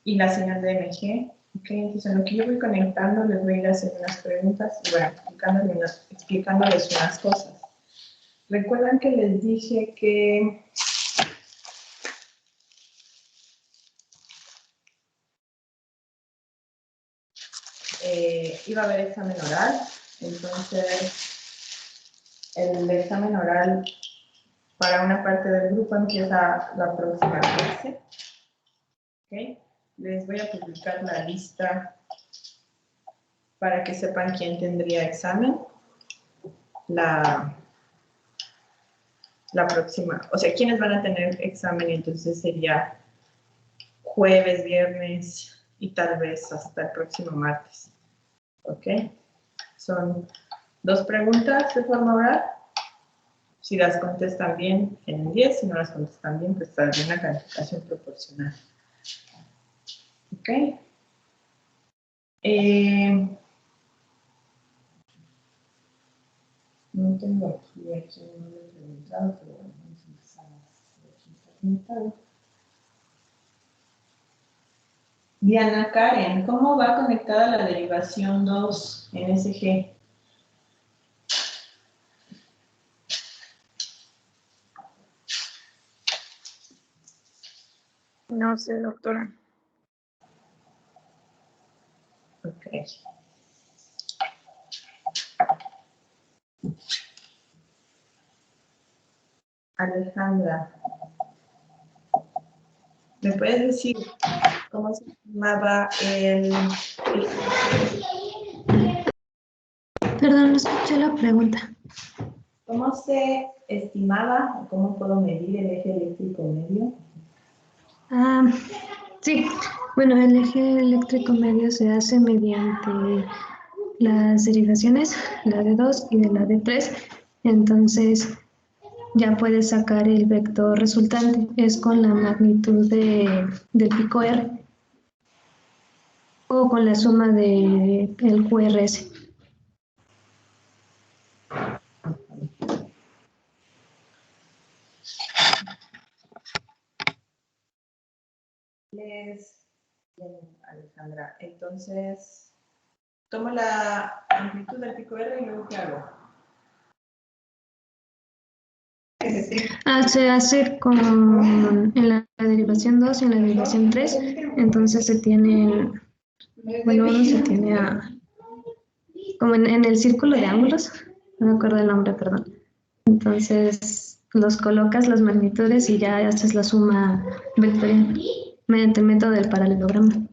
y la señal de MG. Ok, entonces en lo que yo voy conectando les voy a ir haciendo unas preguntas y bueno, explicándoles unas cosas. Recuerdan que les dije que iba a haber examen oral, entonces el examen oral para una parte del grupo empieza la próxima clase. Okay. Les voy a publicar la lista para que sepan quién tendría examen la próxima, o sea, quiénes van a tener examen, entonces sería jueves, viernes y tal vez hasta el próximo martes. ¿Ok? Son 2 preguntas de forma oral. Si las contestan bien, tienen 10. Si no las contestan bien, pues saldrá una calificación proporcional. ¿Ok? No tengo aquí no lo he preguntado, pero bueno, vamos a empezar a ver quién está preguntado. Diana Karen, ¿cómo va conectada la derivación 2 en SG? No sé, doctora. Ok. Alejandra, ¿me puedes decir cómo se llamaba el... Perdón, no escuché la pregunta. ¿Cómo se estimaba o cómo puedo medir el eje eléctrico medio? Sí, bueno, el eje eléctrico medio se hace mediante las derivaciones, la de 2 y de la de 3. Entonces, ya puedes sacar el vector resultante. Es con la magnitud del pico R o con la suma del QRS. Alejandra, entonces, tomo la amplitud del pico R y luego ¿qué hago? Se hace en la derivación 2 y en la derivación 3, entonces se tiene, bueno, uno se tiene como en el círculo de ángulos, no me acuerdo el nombre, perdón. Entonces los colocas las magnitudes y ya haces la suma vectorial mediante el método del paralelogramo.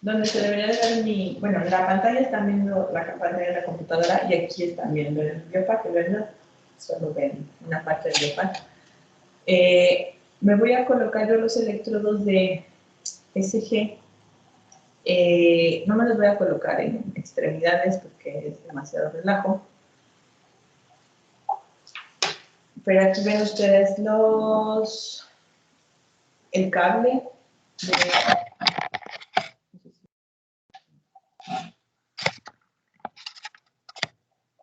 Donde se debería de ver bueno, en la pantalla están viendo la pantalla de la computadora y aquí están viendo el biopack, ¿verdad? Solo ven una parte del biopack. Me voy a colocar yo los electrodos de SG. No me los voy a colocar en extremidades porque es demasiado relajo. Pero aquí ven ustedes el cable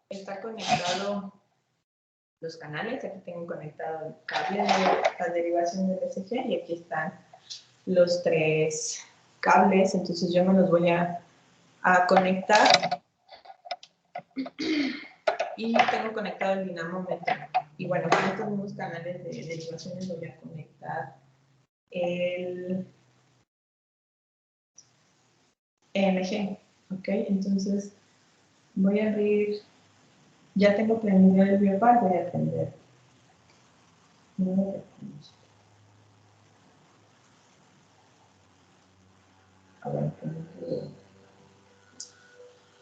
está conectado los canales, aquí tengo conectado el cable de la derivación del SG y aquí están los 3 cables, entonces yo me los voy a conectar y tengo conectado el dinamómetro. Y bueno, con estos mismos canales de derivaciones voy a conectar el EMG, ¿ok? Entonces voy a abrir, ya tengo prendido el biopack, voy a prender. Ahora tengo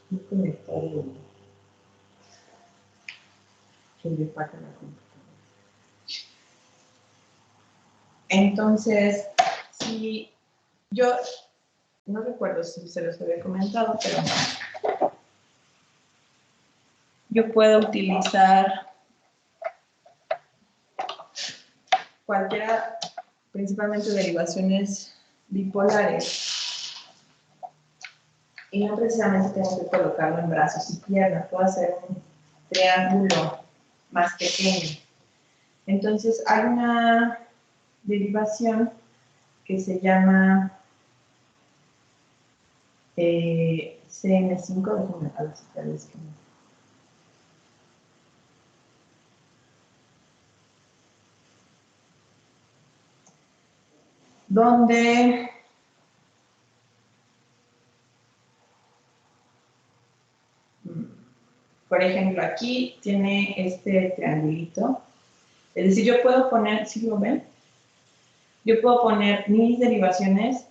que conectar el biopack a la computadora. Entonces, si yo no recuerdo si se los había comentado, pero yo puedo utilizar cualquiera, principalmente derivaciones bipolares. Y no precisamente tengo que colocarlo en brazos y piernas, puedo hacer un triángulo más pequeño. Entonces hay una derivación que se llama CN5, déjenme a ver si tal vez donde por ejemplo aquí tiene este triangulito, es decir, yo puedo poner, ¿sí lo ven? Yo puedo poner mis derivaciones,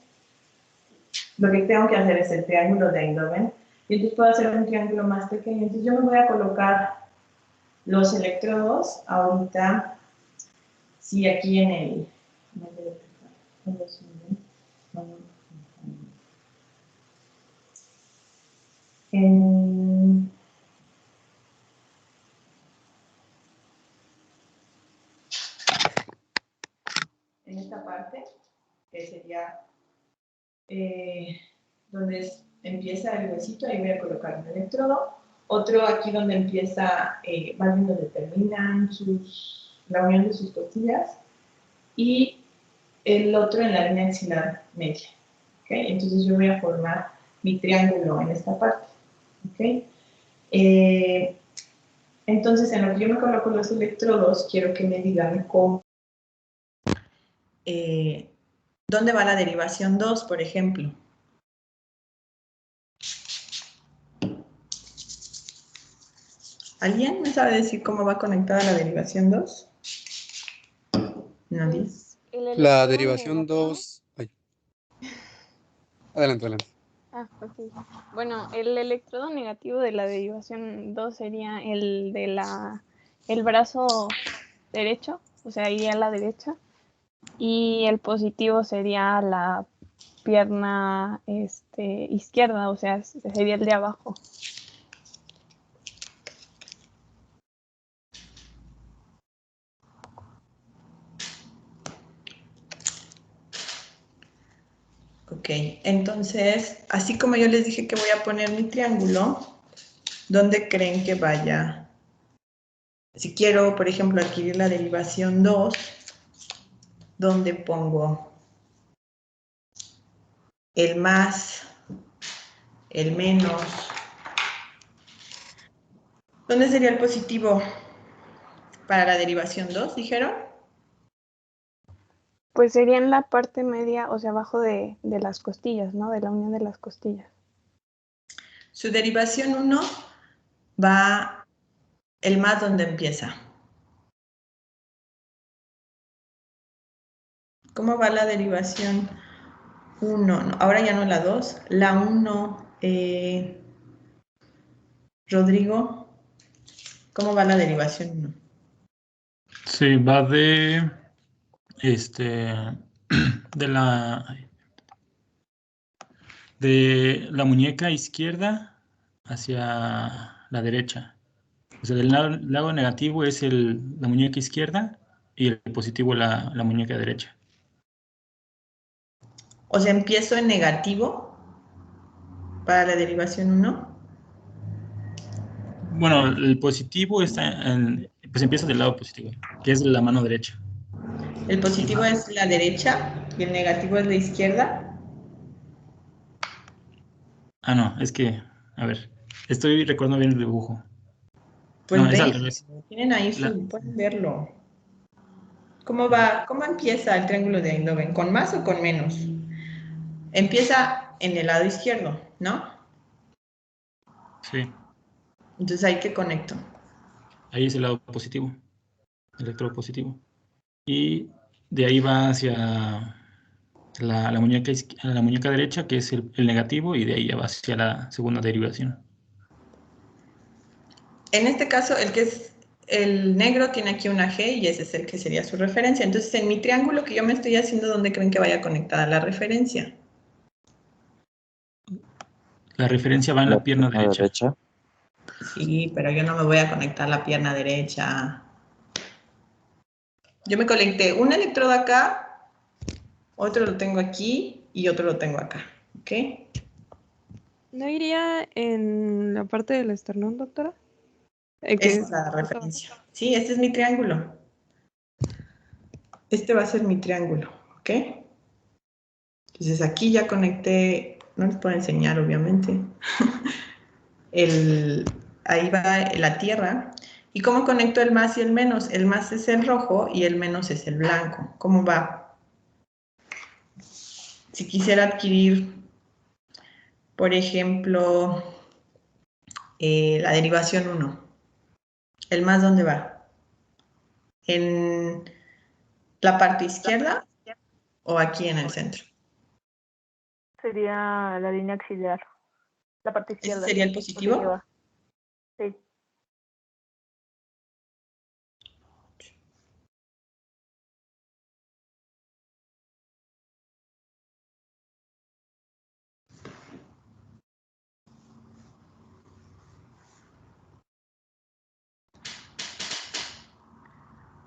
lo que tengo que hacer es el triángulo de Eindhoven, y entonces puedo hacer un triángulo más pequeño. Entonces yo me voy a colocar los electrodos ahorita, sí, aquí en el... En esta parte, que sería donde empieza el huesito, ahí voy a colocar un electrodo. Otro aquí donde empieza, más bien donde terminan la unión de sus costillas. Y el otro en la línea axilar media. ¿Okay? Entonces yo voy a formar mi triángulo en esta parte. ¿Okay? Entonces en lo que yo me coloco los electrodos, quiero que me digan cómo, dónde va la derivación 2, por ejemplo. ¿Alguien me sabe decir cómo va conectada la derivación 2? Nadie. Pues el La electrodo derivación negativo. 2... Ay. Adelante, adelante. Ah, ok. Bueno, el electrodo negativo de la derivación 2 sería el de el brazo derecho, o sea, iría a la derecha, y el positivo sería la pierna izquierda, o sea, sería el de abajo. Ok, entonces, así como yo les dije que voy a poner mi triángulo, ¿dónde creen que vaya? Si quiero, por ejemplo, adquirir la derivación 2, ¿dónde pongo el más, el menos? ¿Dónde sería el positivo para la derivación 2, dijeron? Pues sería en la parte media, o sea, abajo de las costillas, ¿no? De la unión de las costillas. Su derivación 1 va el más donde empieza. ¿Cómo va la derivación 1? No, ahora ya no la 2, la 1, Rodrigo, ¿cómo va la derivación 1? Sí, va de de la muñeca izquierda hacia la derecha. O sea, del lado negativo es la muñeca izquierda y el positivo la muñeca derecha. O sea, empiezo en negativo para la derivación 1. Bueno, el positivo pues empieza del lado positivo, que es la mano derecha. El positivo es la derecha y el negativo es la izquierda. Ah, no, es que, a ver, estoy recordando bien el dibujo. Pues No, es al ven, revés. tienen ahí pueden verlo. ¿Cómo va? ¿Cómo empieza el triángulo de Eindhoven? ¿Con más o con menos? Empieza en el lado izquierdo, ¿no? Sí, Entonces ahí que conecto. ahí es el lado positivo, el electrodo positivo. Y de ahí va hacia la muñeca derecha, que es el negativo, y de ahí ya va hacia la segunda derivación. En este caso, el que es el negro tiene aquí una G y ese es el que sería su referencia. Entonces, en mi triángulo que yo me estoy haciendo, ¿dónde creen que vaya conectada la referencia? La referencia va en la pierna derecha. Sí, pero yo no me voy a conectar la pierna derecha. Yo me conecté un electrodo acá, otro lo tengo aquí y otro lo tengo acá. ¿Ok? ¿No iría en la parte del esternón, doctora? Esa es la referencia. Sí, este es mi triángulo. este va a ser mi triángulo, ¿ok? Entonces aquí ya conecté, no les puedo enseñar obviamente, ahí va la tierra. ¿Y cómo conecto el más y el menos? El más es el rojo y el menos es el blanco. ¿Cómo va? Si quisiera adquirir, por ejemplo, la derivación 1, ¿el más dónde va? ¿En la parte izquierda o aquí en el centro? Sería la línea auxiliar, la parte ¿Ese izquierda. sería el positivo? Positiva. Sí.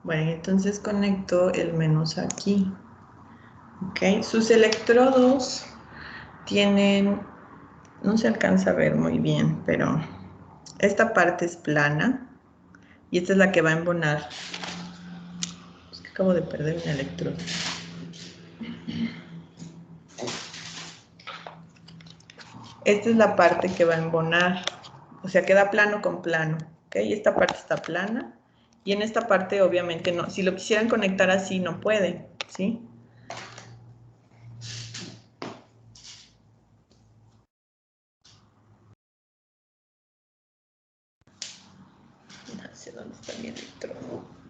Bueno, entonces conecto el menos aquí. ¿Ok? Sus electrodos tienen, no se alcanza a ver muy bien, pero esta parte es plana y esta es la que va a embonar. Es que acabo de perder un electrodo. Esta es la parte que va a embonar, o sea, queda plano con plano, ¿ok? Y esta parte está plana, y en esta parte obviamente no, si lo quisieran conectar así no puede, ¿sí? No sé dónde está mi electrodo.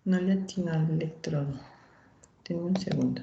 No le atino al electrodo. Tengo un segundo.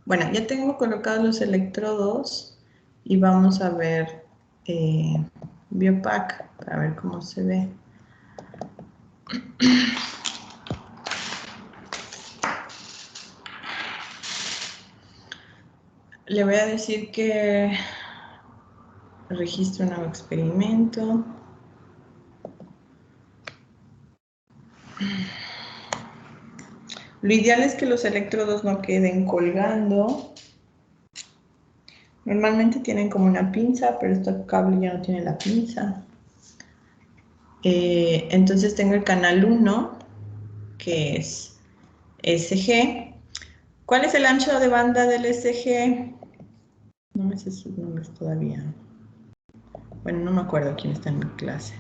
Bueno, ya tengo colocados los electrodos y vamos a ver Biopac para ver cómo se ve. Le voy a decir que registre un nuevo experimento. Lo ideal es que los electrodos no queden colgando. Normalmente tienen como una pinza, pero este cable ya no tiene la pinza. Entonces tengo el canal 1, que es SG. ¿Cuál es el ancho de banda del SG? No me sé sus nombres todavía. Bueno, no me acuerdo quién está en mi clase.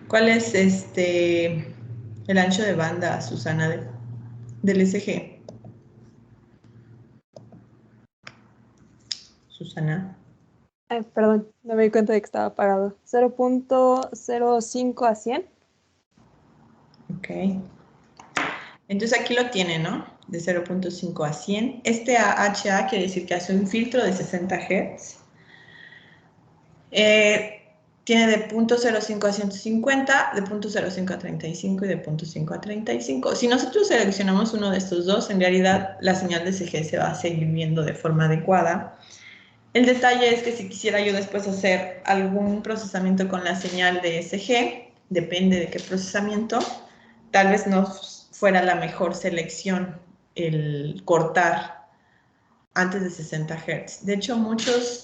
¿Cuál es el ancho de banda, Susana, del SG? Susana. Perdón, no me di cuenta de que estaba apagado. 0.05 a 100. Ok. Entonces aquí lo tiene, ¿no? De 0.5 a 100. Este AHA quiere decir que hace un filtro de 60 Hz. Tiene de 0.05 a 150, de 0.05 a 35 y de 0.5 a 35. Si nosotros seleccionamos uno de estos dos, en realidad la señal de SG se va a seguir viendo de forma adecuada. El detalle es que si quisiera yo después hacer algún procesamiento con la señal de SG, depende de qué procesamiento, tal vez no fuera la mejor selección el cortar antes de 60 Hz. De hecho, muchos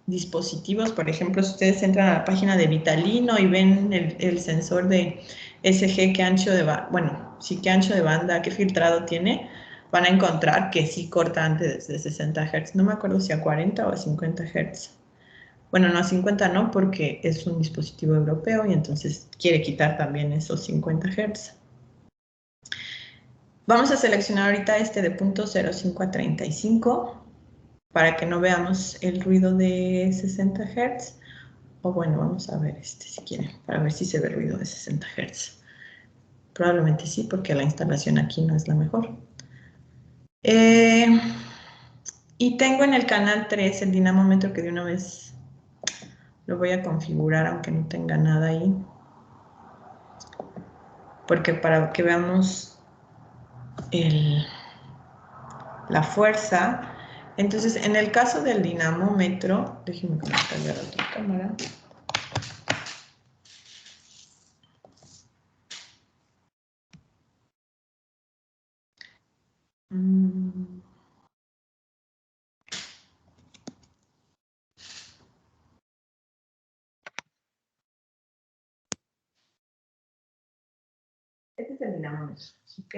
dispositivos, por ejemplo, si ustedes entran a la página de Vitalino y ven el sensor de SG, qué ancho de banda, bueno, sí, qué ancho de banda, qué filtrado tiene, van a encontrar que sí corta antes de 60 Hz. No me acuerdo si a 40 o a 50 Hz. Bueno, no, 50 no, porque es un dispositivo europeo y entonces quiere quitar también esos 50 Hz. Vamos a seleccionar ahorita este de punto 0,5 a 35 para que no veamos el ruido de 60 Hz. O bueno, vamos a ver este si quieren, para ver si se ve el ruido de 60 Hz. Probablemente sí, porque la instalación aquí no es la mejor. Y tengo en el canal 3 el dinamómetro que de una vez lo voy a configurar, aunque no tenga nada ahí. Porque para que veamos la fuerza. Entonces, en el caso del dinamómetro, déjenme conectarle a la otra cámara. Este es el dinamómetro, ¿ok?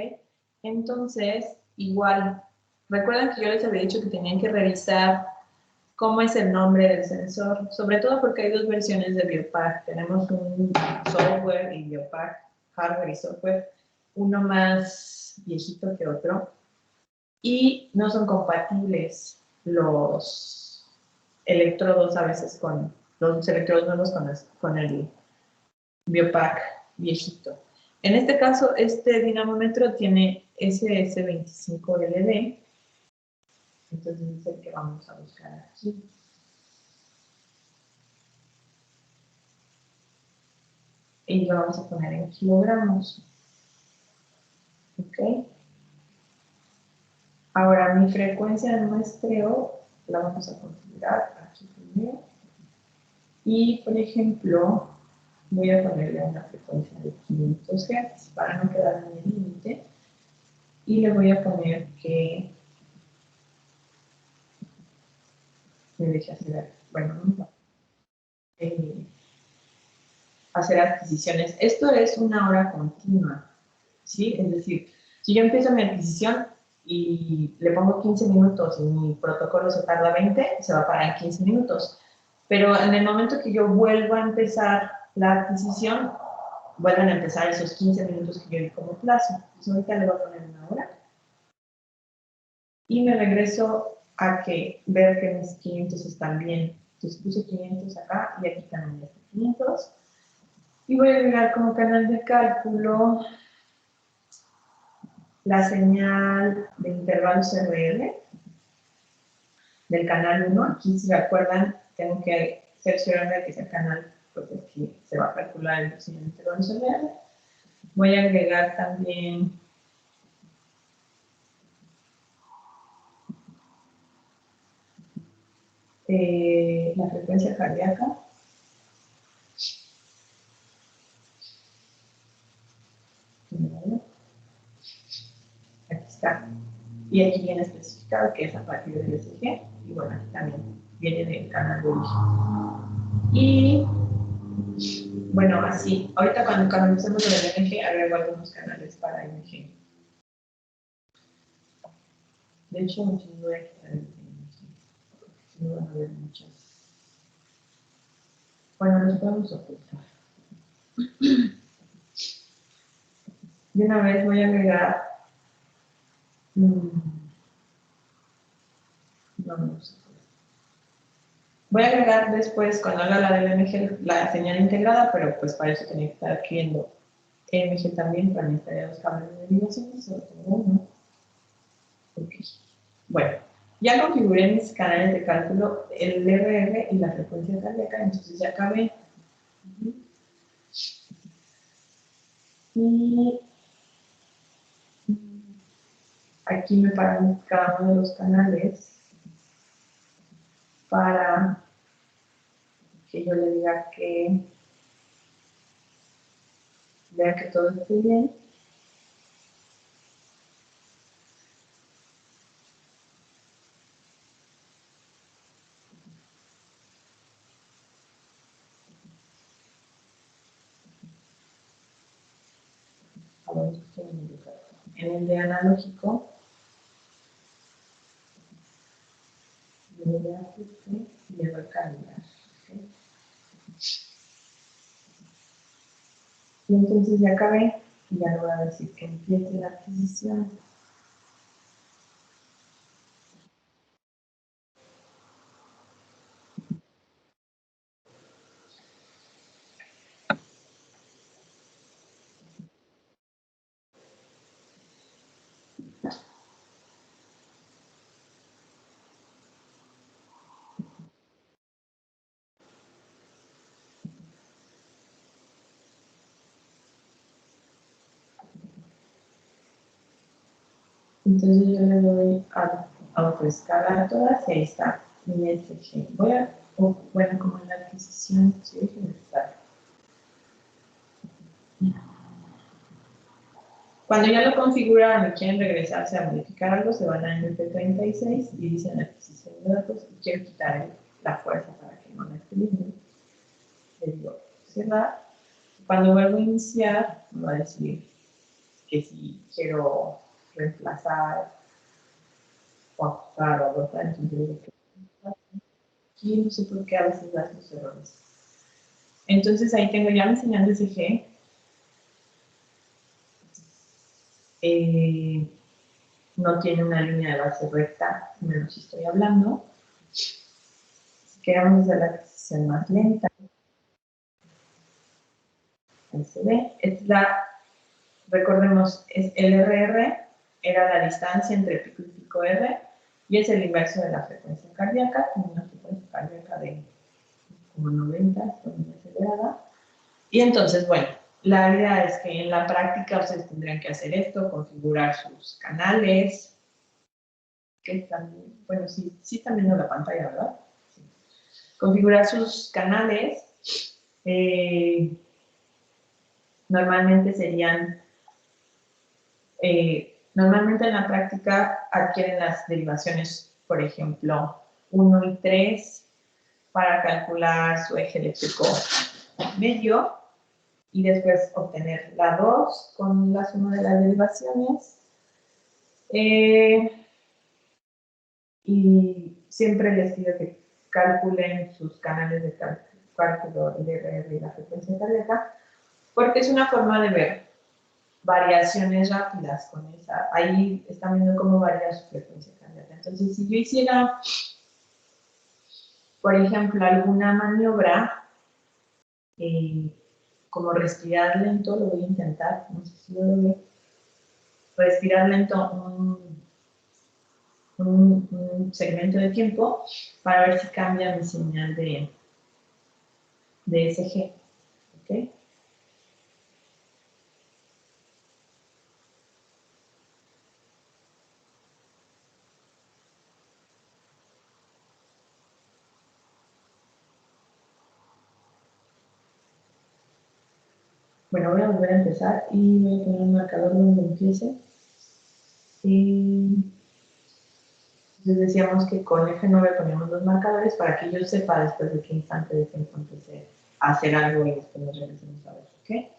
Entonces, igual, recuerdan que yo les había dicho que tenían que revisar cómo es el nombre del sensor, sobre todo porque hay dos versiones de Biopac. Tenemos un software y Biopac, hardware y software, uno más viejito que otro, y no son compatibles los electrodos a veces con los electrodos nuevos con el Biopac viejito. En este caso, este dinamómetro tiene SS25LD, entonces es el que vamos a buscar aquí. Y lo vamos a poner en kilogramos. ¿Ok? Ahora, mi frecuencia de muestreo la vamos a configurar aquí primero. Y, por ejemplo, voy a ponerle una frecuencia de 500 Hz para no quedarme en el límite. Y le voy a poner que me deje hacer, bueno, hacer adquisiciones. Esto es una hora continua, ¿sí? Es decir, si yo empiezo mi adquisición y le pongo 15 minutos y mi protocolo se tarda 20, se va a parar en 15 minutos. Pero en el momento que yo vuelvo a empezar la adquisición, vuelven a empezar esos 15 minutos que yo di como plazo. Entonces ahorita le voy a poner una hora. Y me regreso a ver que mis 500 están bien. Entonces puse 500 acá y aquí también está 500. Y voy a agregar como canal de cálculo la señal de intervalo CRL del canal 1. Aquí, si se acuerdan, tengo que cerciorarme que ese canal, pues aquí se va a calcular el señal de intervalo CRL. Voy a agregar también la frecuencia cardíaca. Aquí está. Y aquí viene especificado que es a partir del ECG. Y bueno, aquí también viene del canal de origen. Y bueno, así. Ahorita cuando empecemos con el MG, agrego algunos canales para MG. De hecho, no voy a quitar el MG. No van a haber muchas. Bueno, los podemos ocultar. De una vez voy a agregar. Voy a agregar después, cuando haga la del MG, la señal integrada, pero pues para eso tenía que estar adquiriendo MG también, para necesitar los cables de derivación, solo tengo uno. Okay. Bueno, ya configuré mis canales de cálculo, el RR y la frecuencia cardíaca, entonces ya acabé. Y aquí me paran cada uno de los canales para que yo le diga que vea que todo esté bien. En el de analógico, le voy a cambiar. Y entonces ya acabé y ya le voy a decir que empiece la adquisición. Entonces yo le doy a autoescalar todas y ahí está mi SG. Voy a, bueno, como en la adquisición, sí, déjenme estar. Cuando ya lo configuraron y quieren regresarse a modificar algo, se van a MP36 y dicen adquisición de datos y quiero quitar la fuerza para que no la equilibre. Le digo cerrar. Cuando vuelvo a iniciar, me va a decir que si quiero reemplazar o ajustar o abortar, entonces le digo que aquí no sé por qué a veces da estos errores. Entonces ahí tengo ya mi señal de SG. No tiene una línea de base recta, menos si estoy hablando. Si queremos hacer la adquisición más lenta, ahí se ve. Es recordemos, es el RR, era la distancia entre pico y pico R, y es el inverso de la frecuencia cardíaca, con una frecuencia cardíaca de como 90, está muy acelerada. Y entonces, bueno, la idea es que en la práctica ustedes tendrían que hacer esto, configurar sus canales, que también, bueno, sí están viendo la pantalla, ¿verdad? Sí. Configurar sus canales, normalmente serían, normalmente en la práctica adquieren las derivaciones, por ejemplo, 1 y 3 para calcular su eje eléctrico medio, y después obtener la 2 con la suma de las derivaciones. Y siempre les pido que calculen sus canales de cálculo de RR y la frecuencia cardíaca, porque es una forma de ver variaciones rápidas con esa. Ahí están viendo cómo varía su frecuencia cardíaca. Entonces, si yo hiciera, por ejemplo, alguna maniobra, como respirar lento, lo voy a intentar, no sé si lo ve. Respirar lento un segmento de tiempo para ver si cambia mi señal de SG. ¿Ok? Bueno, voy a volver a empezar y voy a poner un marcador donde empiece. Y les decíamos que con F9 ponemos los marcadores para que yo sepa después de qué instante de tiempo empecé a hacer algo y después nos regresemos a ver, ¿ok?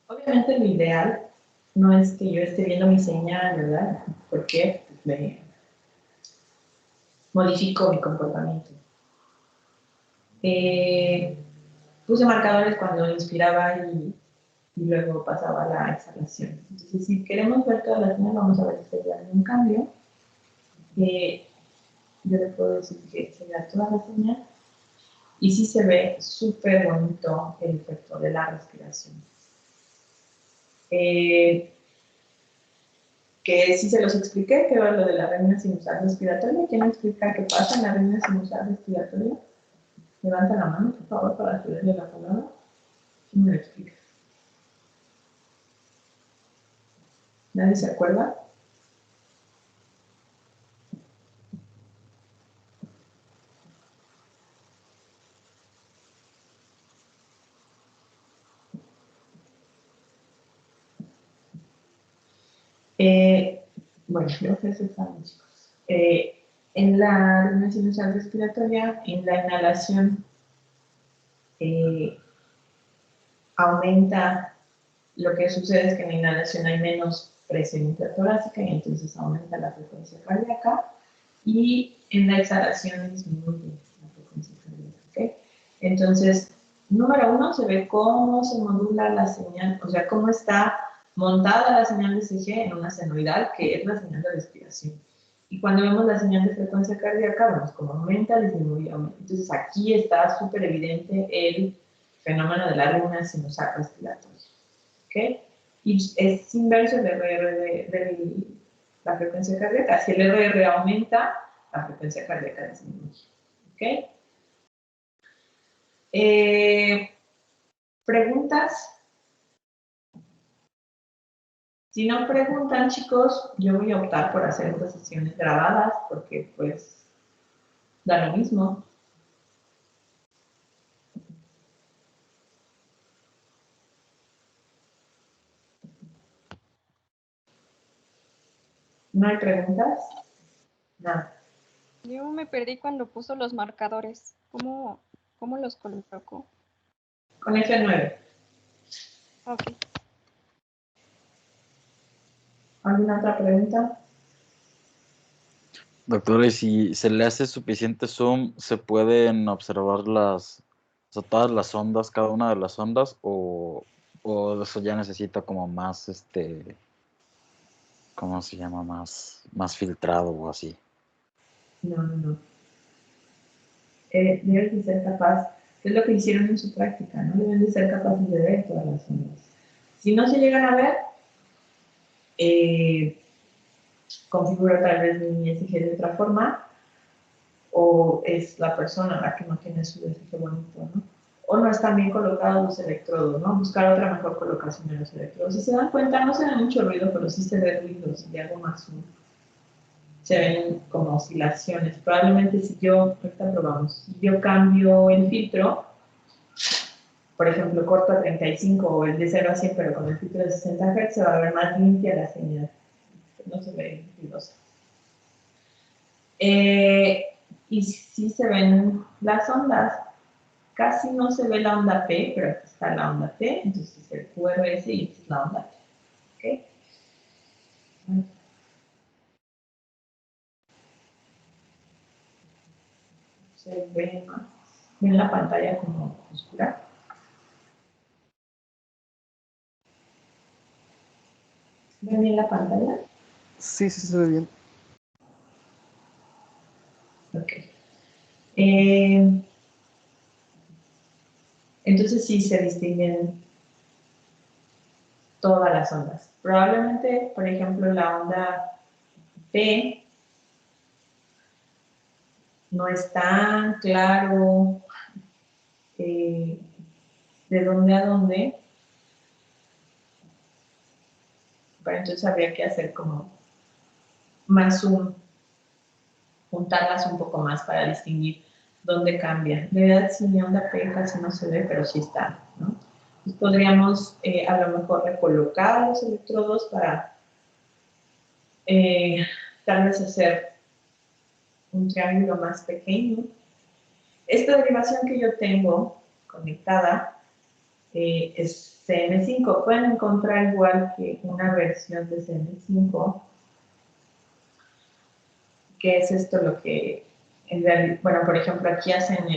Obviamente lo ideal no es que yo esté viendo mi señal, ¿verdad? Porque me modifico mi comportamiento. Puse marcadores cuando inspiraba y luego pasaba a la exhalación. Entonces, si queremos ver toda la señal, vamos a ver si hay algún cambio. Yo le puedo decir que se vea toda la señal. Y sí se ve súper bonito el efecto de la respiración. Que sí se los expliqué, que era lo de la arritmia sinusal respiratoria. ¿Quién me explica qué pasa en la arritmia sinusal respiratoria? Levanta la mano, por favor, para que le la palabra. ¿Quién me lo explica? ¿Nadie se acuerda? Bueno, creo que eso está bien, chicos. En la arritmia sinusal respiratoria, en la inhalación, aumenta, lo que sucede es que en la inhalación hay menos presión intratorácica y entonces aumenta la frecuencia cardíaca, y en la exhalación disminuye la frecuencia cardíaca. ¿Okay? Entonces, número uno, se ve cómo se modula la señal, o sea, cómo está montada la señal de CG en una senoidal, que es la señal de respiración. Y cuando vemos la señal de frecuencia cardíaca, vemos cómo aumenta, disminuye, aumenta. Entonces, aquí está súper evidente el fenómeno de la arritmia sinusal respiratoria. ¿Okay? Y es inverso el RR de la frecuencia cardíaca. Si el RR aumenta, la frecuencia cardíaca disminuye. ¿Ok? ¿Preguntas? Si no preguntan, chicos, yo voy a optar por hacer estas sesiones grabadas porque, pues, da lo mismo. ¿No hay preguntas? Nada. Yo me perdí cuando puso los marcadores. ¿Cómo los colocó? Con F9. Ok. ¿Alguna otra pregunta? Doctora, y si se le hace suficiente zoom, ¿se pueden observar todas las ondas, cada una de las ondas, o eso ya necesita como más, ¿cómo se llama? Más filtrado o así? No. Debes de ser capaz, es lo que hicieron en su práctica, ¿no? Deben de ser capaces de ver todas las ondas. Si no se llegan a ver, configura tal vez mi SG de otra forma, o es la persona la que no tiene su SG bonito, ¿no? O no están bien colocados los electrodos, ¿no? Buscar otra mejor colocación de los electrodos. Si se dan cuenta, no se da mucho ruido, pero sí se ve ruido, si le hago más zoom. Se ven como oscilaciones. Probablemente si yo, ahorita probamos, si yo cambio el filtro, por ejemplo, corto a 35 o el de 0 a 100, pero con el filtro de 60 Hz, se va a ver más limpia la señal. No se ve ruidosa. Y si se ven las ondas, casi no se ve la onda P, pero aquí está la onda T, entonces es el QRS y esta es la onda T. ¿Okay? Se ve más. ¿Ven la pantalla como oscura? ¿Ven bien la pantalla? Sí, se ve bien. Ok. Entonces sí se distinguen todas las ondas. Probablemente, por ejemplo, la onda P no es tan claro de dónde a dónde, pero entonces habría que hacer como más zoom, juntarlas un poco más para distinguir dónde cambia. De verdad, si mi onda P casi no se ve, pero sí está, ¿no? Entonces podríamos a lo mejor recolocar los electrodos para tal vez hacer un triángulo más pequeño. Esta derivación que yo tengo conectada es CM5. Pueden encontrar igual que una versión de CM5, que es esto lo que, en realidad, bueno, por ejemplo, aquí hacen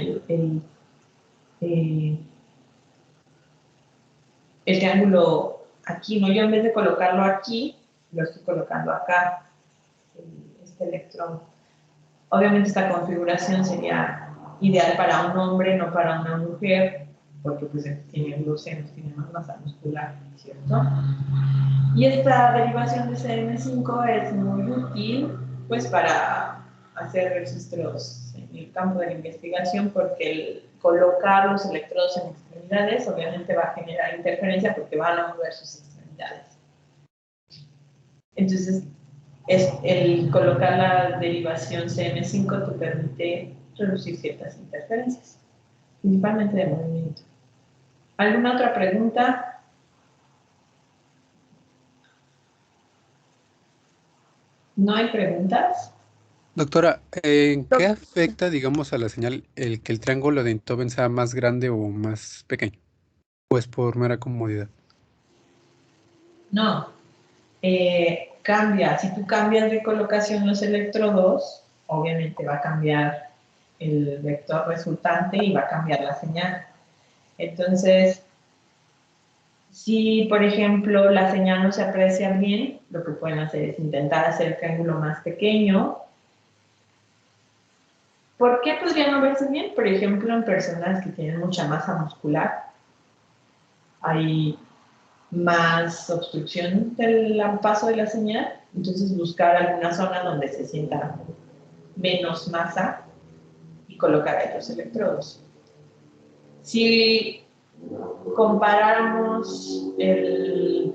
el triángulo aquí, ¿no? Yo en vez de colocarlo aquí, lo estoy colocando acá, este electrón. Obviamente esta configuración sería ideal para un hombre, no para una mujer, porque pues tiene los senos, tiene más masa muscular, ¿cierto? Y esta derivación de CM5 es muy útil, pues, para hacer registros en el campo de la investigación, porque el colocar los electrodos en extremidades obviamente va a generar interferencia porque van a mover sus extremidades. Entonces, el colocar la derivación CM5 te permite reducir ciertas interferencias, principalmente de movimiento. ¿Alguna otra pregunta? ¿No hay preguntas? Doctora, ¿en qué afecta, digamos, a la señal el que el triángulo de Enthoven sea más grande o más pequeño? Pues por mera comodidad. No. Cambia. Si tú cambias de colocación los electrodos, obviamente va a cambiar el vector resultante y va a cambiar la señal. Entonces, si, por ejemplo, la señal no se aprecia bien, lo que pueden hacer es intentar hacer el triángulo más pequeño. ¿Por qué podría no verse bien? Por ejemplo, en personas que tienen mucha masa muscular, hay más obstrucción del paso de la señal, entonces buscar alguna zona donde se sienta menos masa y colocar ahí los electrodos. Si comparáramos el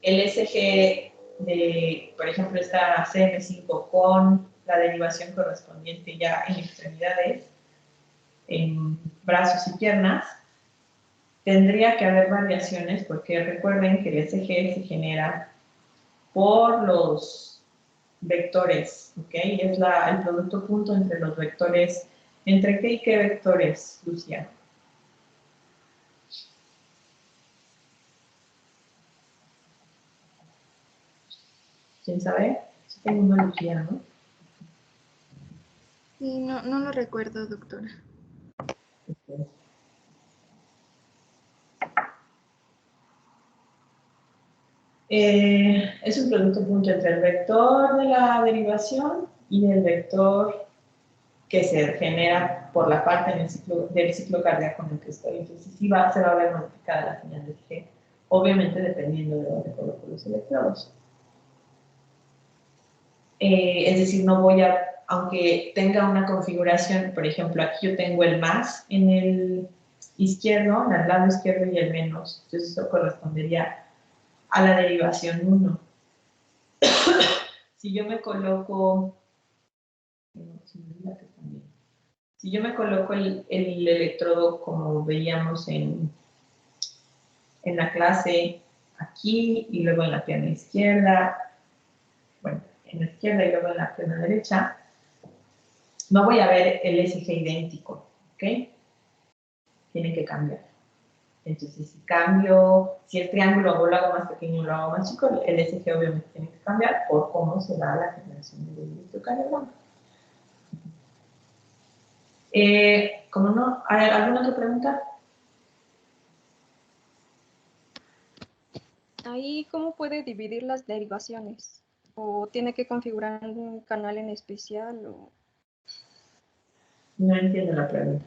SG de, por ejemplo, esta CM5 con la derivación correspondiente ya en extremidades, en brazos y piernas, tendría que haber variaciones porque recuerden que el SG se genera por los vectores, ¿ok? Es el producto punto entre los vectores. ¿Entre qué y qué vectores, Lucía? ¿Quién sabe? Sí tengo una Lucía, ¿no? Sí, no lo recuerdo, doctora. Okay. Es un producto punto entre el vector de la derivación y el vector que se genera por la parte del ciclo cardíaco en el que estoy. Entonces sí se va a ver modificada la señal de G, obviamente dependiendo de dónde coloco los electrodos. Es decir, no voy a, aunque tenga una configuración, por ejemplo, aquí yo tengo el más en el izquierdo, en el lado izquierdo y el menos, entonces esto correspondería a la derivación 1. Si yo me coloco, si yo me coloco el electrodo como veíamos en la clase aquí y luego en la pierna izquierda, bueno, en la izquierda y luego en la pierna derecha, no voy a ver el SG idéntico, ¿ok? Tiene que cambiar. Entonces, si cambio, si el triángulo o lo hago más pequeño o lo hago más chico, el SG obviamente tiene que cambiar por cómo se da la generación del electrocardiograma. ¿Cómo no? ¿Alguna otra pregunta? Ahí, ¿cómo puede dividir las derivaciones? ¿O tiene que configurar un canal en especial? O... No entiendo la pregunta.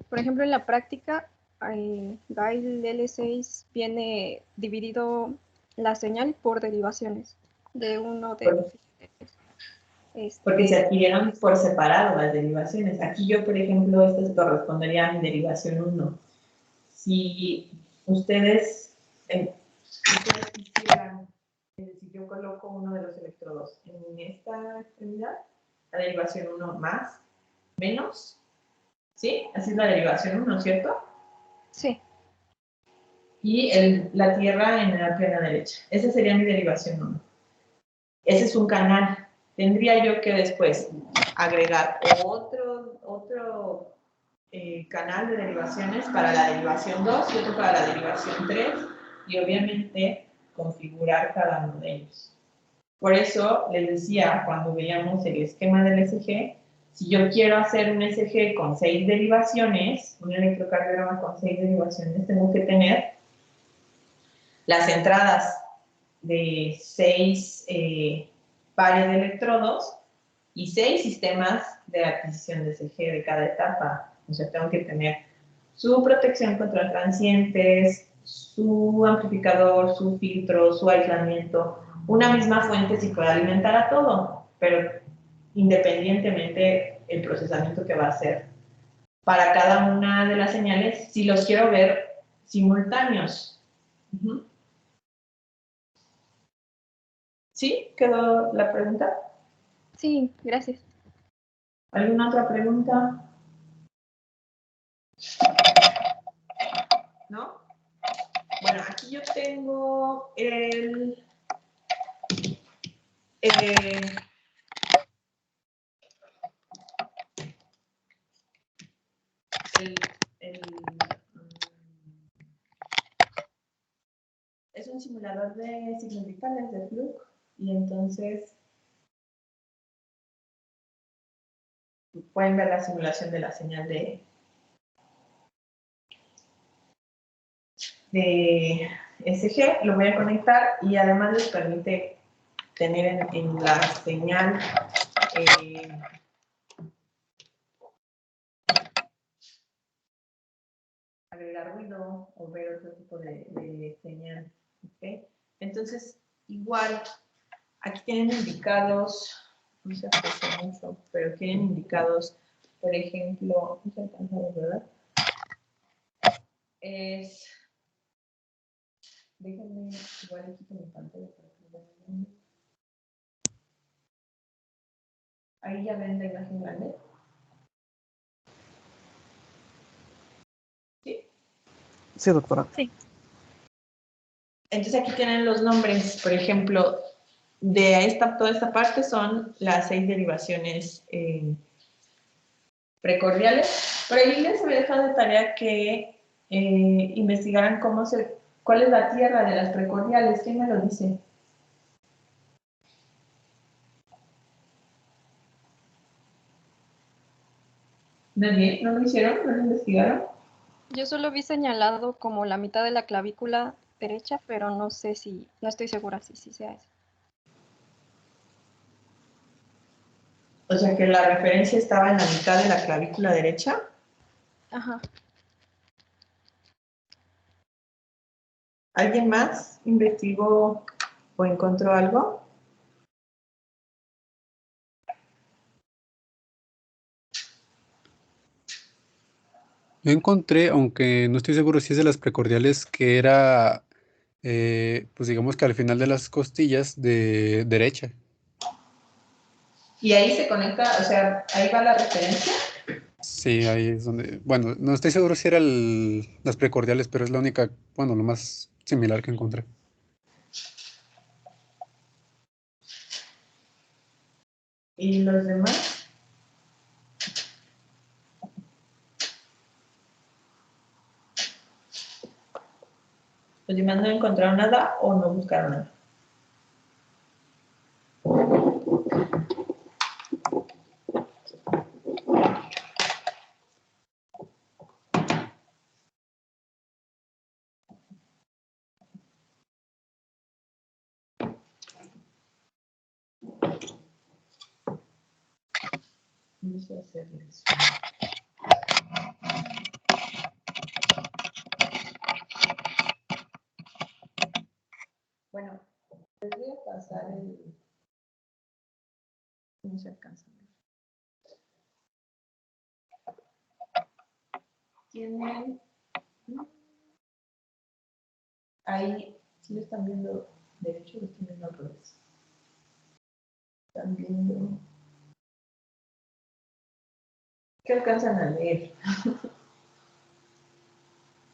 Por ejemplo, en la práctica, el GAIL L6 viene dividido la señal por derivaciones de uno de... Porque se adquirieron por separado las derivaciones. Aquí yo, por ejemplo, estas correspondería a mi derivación 1. Si ustedes quisieran, si yo coloco uno de los electrodos en esta extremidad, la derivación 1 más, menos, ¿sí? Así es la derivación 1, ¿cierto? Sí. Y la tierra en la pierna derecha. Esa sería mi derivación 1. Ese es un canal. Tendría yo que después agregar otro canal de derivaciones para la derivación 2 y otro para la derivación 3 y obviamente configurar cada uno de ellos. Por eso les decía, cuando veíamos el esquema del SG, Si yo quiero hacer un ECG con 6 derivaciones, un electrocardiograma con 6 derivaciones, tengo que tener las entradas de 6 pares de electrodos y 6 sistemas de adquisición de ECG de cada etapa. O sea, tengo que tener su protección contra transientes, su amplificador, su filtro, su aislamiento. Una misma fuente sí puede alimentar a todo, pero independientemente el procesamiento que va a hacer para cada una de las señales, si los quiero ver simultáneos. ¿Sí? ¿Quedó la pregunta? Sí, gracias. ¿Alguna otra pregunta? ¿No? Bueno, aquí yo tengo el es un simulador de signos vitales de Fluke y entonces pueden ver la simulación de la señal de ECG. Lo voy a conectar y además les permite tener en la señal agregar ruido o ver otro tipo de señal. ¿Okay? Entonces, igual, aquí tienen indicados, no se aprecia mucho, pero tienen indicados, por ejemplo, no se alcanza a ver, ¿verdad? Es, déjenme igual aquí con mi pantalla para que lo vean. Ahí ya ven la imagen grande. ¿Sí? Sí, doctora. Sí. Entonces aquí tienen los nombres, por ejemplo, toda esta parte son las 6 derivaciones precordiales. Por ahí les había dejado de tarea que investigaran cuál es la tierra de las precordiales. ¿Quién me lo dice? ¿Nadie? ¿No lo hicieron? ¿No lo investigaron? Yo solo vi señalado como la mitad de la clavícula derecha, pero no sé si, no estoy segura si sea eso. O sea que la referencia estaba en la mitad de la clavícula derecha. Ajá. ¿Alguien más investigó o encontró algo? Yo encontré, aunque no estoy seguro si es de las precordiales, que era, pues digamos que al final de las costillas de derecha. Y ahí se conecta, o sea, ahí va la referencia. Sí, ahí es donde, bueno, no estoy seguro si era las precordiales, pero es la única, bueno, lo más similar que encontré. ¿Y los demás? Los demás no encontraron nada o no buscaron nada. Vamos a hacerles. Bueno, les voy a pasar el... No se alcanza. Tienen... Ahí, si lo están viendo derecho, lo están viendo al revés. Están viendo... ¿Qué alcanzan a leer?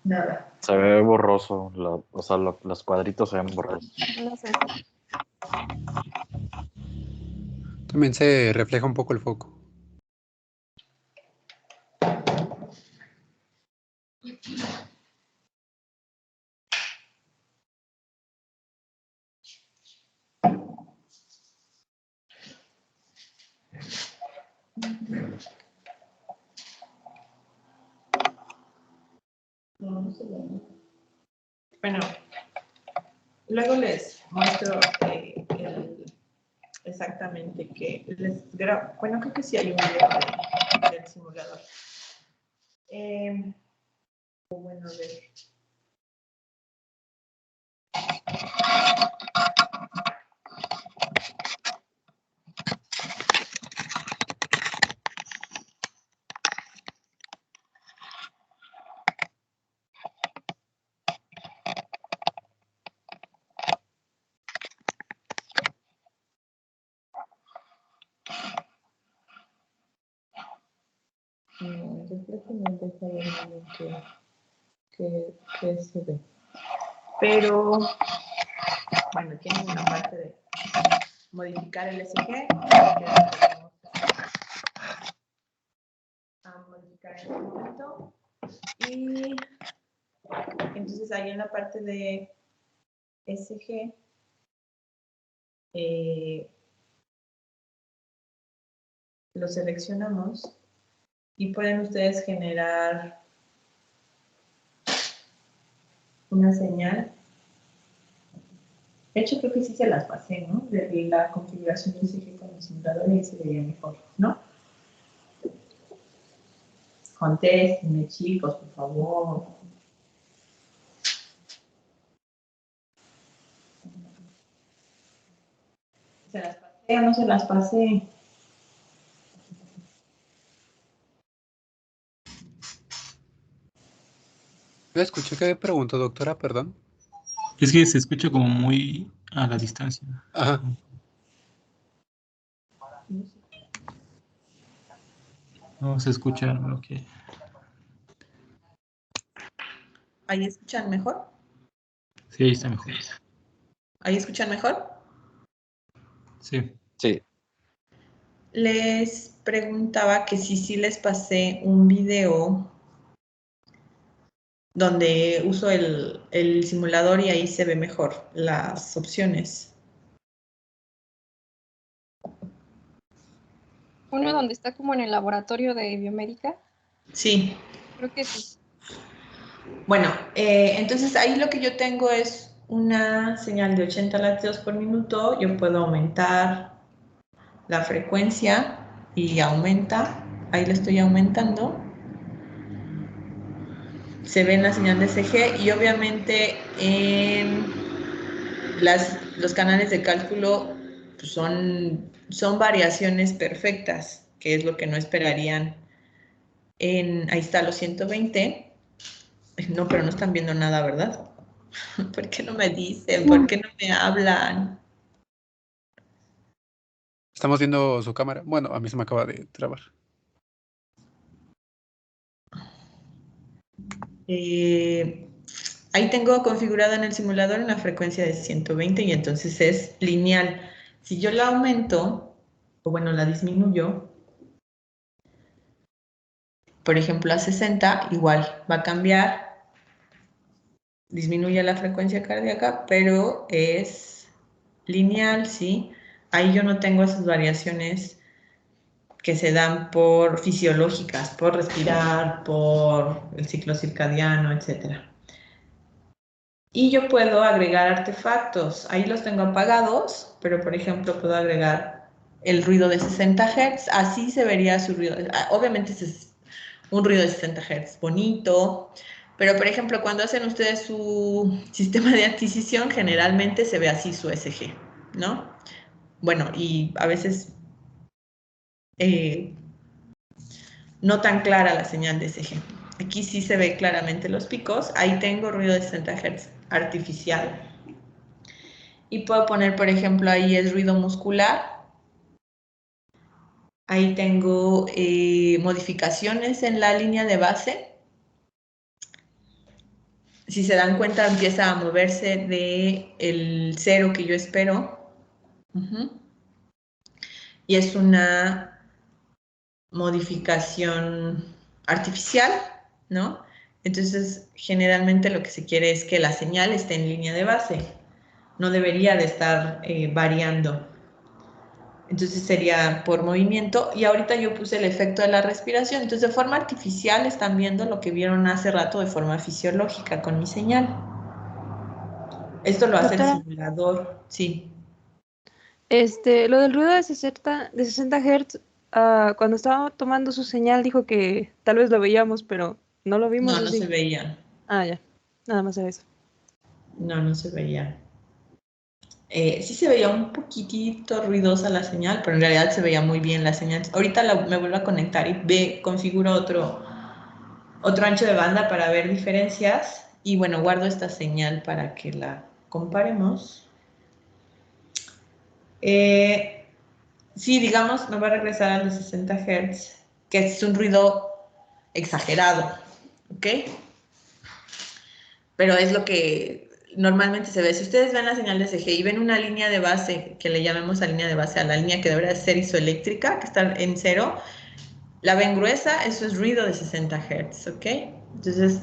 Nada. Se ve borroso, o sea, los cuadritos se ven borrosos. No sé. También se refleja un poco el foco. No se ve. Bueno, luego les muestro exactamente que les grabo. Bueno, creo que sí hay un video del simulador. Bueno, a ver. No, yo creo que no deja ver muy bien que se ve. Pero, bueno, tienen una parte de modificar el SG. A modificar en este momento. Y entonces ahí en la parte de SG, lo seleccionamos y pueden ustedes generar una señal. De hecho, creo que sí se las pasé, ¿no? De la configuración de SG con el simulador y se vería mejor, ¿no? Contéstenme, chicos, por favor. ¿Se las pasé o no se las pasé? No escuché que preguntó, doctora, perdón. Es que se escucha como muy a la distancia. Ajá. No se escucha lo que... ¿Ahí escuchan mejor? Sí, ahí está mejor. ¿Ahí escuchan mejor? Sí. Sí. Les preguntaba que si sí les pasé un video donde uso el simulador y ahí se ve mejor las opciones. Uno donde está como en el laboratorio de biomédica. Sí. Creo que sí. Bueno, entonces ahí lo que yo tengo es una señal de 80 latidos por minuto. Yo puedo aumentar la frecuencia y aumenta. Ahí le estoy aumentando. Se ve en la señal de CG y obviamente en los canales de cálculo pues son variaciones perfectas, que es lo que no esperarían. Ahí está los 120. No, pero no están viendo nada, ¿verdad? ¿Por qué no me dicen? ¿Por qué no me hablan? Estamos viendo su cámara. Bueno, a mí se me acaba de trabar. Ahí tengo configurada en el simulador una frecuencia de 120 y entonces es lineal. Si yo la aumento, o bueno, la disminuyo, por ejemplo a 60, igual va a cambiar, disminuye la frecuencia cardíaca, pero es lineal, ¿sí? Ahí yo no tengo esas variaciones que se dan por fisiológicas, por respirar, por el ciclo circadiano, etcétera. Y yo puedo agregar artefactos. Ahí los tengo apagados, pero por ejemplo puedo agregar el ruido de 60 Hz. Así se vería su ruido. Obviamente es un ruido de 60 Hz bonito, pero por ejemplo cuando hacen ustedes su sistema de adquisición, generalmente se ve así su SG, ¿no? Bueno, y a veces no tan clara la señal de SG. Aquí sí se ve claramente los picos. Ahí tengo ruido de 60 Hz artificial. Y puedo poner, por ejemplo, ahí es ruido muscular. Ahí tengo modificaciones en la línea de base. Si se dan cuenta, empieza a moverse del 0 que yo espero. Y es una modificación artificial, ¿no? Entonces, generalmente lo que se quiere es que la señal esté en línea de base. No debería de estar variando. Entonces sería por movimiento. Y ahorita yo puse el efecto de la respiración. Entonces de forma artificial están viendo lo que vieron hace rato de forma fisiológica con mi señal. Esto lo hace el Doctora, simulador. Sí. lo del ruido de 60 Hz, cuando estaba tomando su señal dijo que tal vez lo veíamos, pero no lo vimos No, no así. se veía. Ah, ya. Nada más era eso. No, no se veía. Sí se veía un poquitito ruidosa la señal, pero en realidad se veía muy bien la señal. Ahorita me vuelvo a conectar y configuro otro ancho de banda para ver diferencias. Y bueno, guardo esta señal para que la comparemos. Sí, digamos, me voy a regresar al de 60 Hz, que es un ruido exagerado, ¿ok? Pero es lo que normalmente se ve. Si ustedes ven la señal de CG y ven una línea de base, que le llamemos a línea de base, a la línea que debería ser isoeléctrica, que está en 0, la ven gruesa, eso es ruido de 60 Hz, ¿ok? Entonces,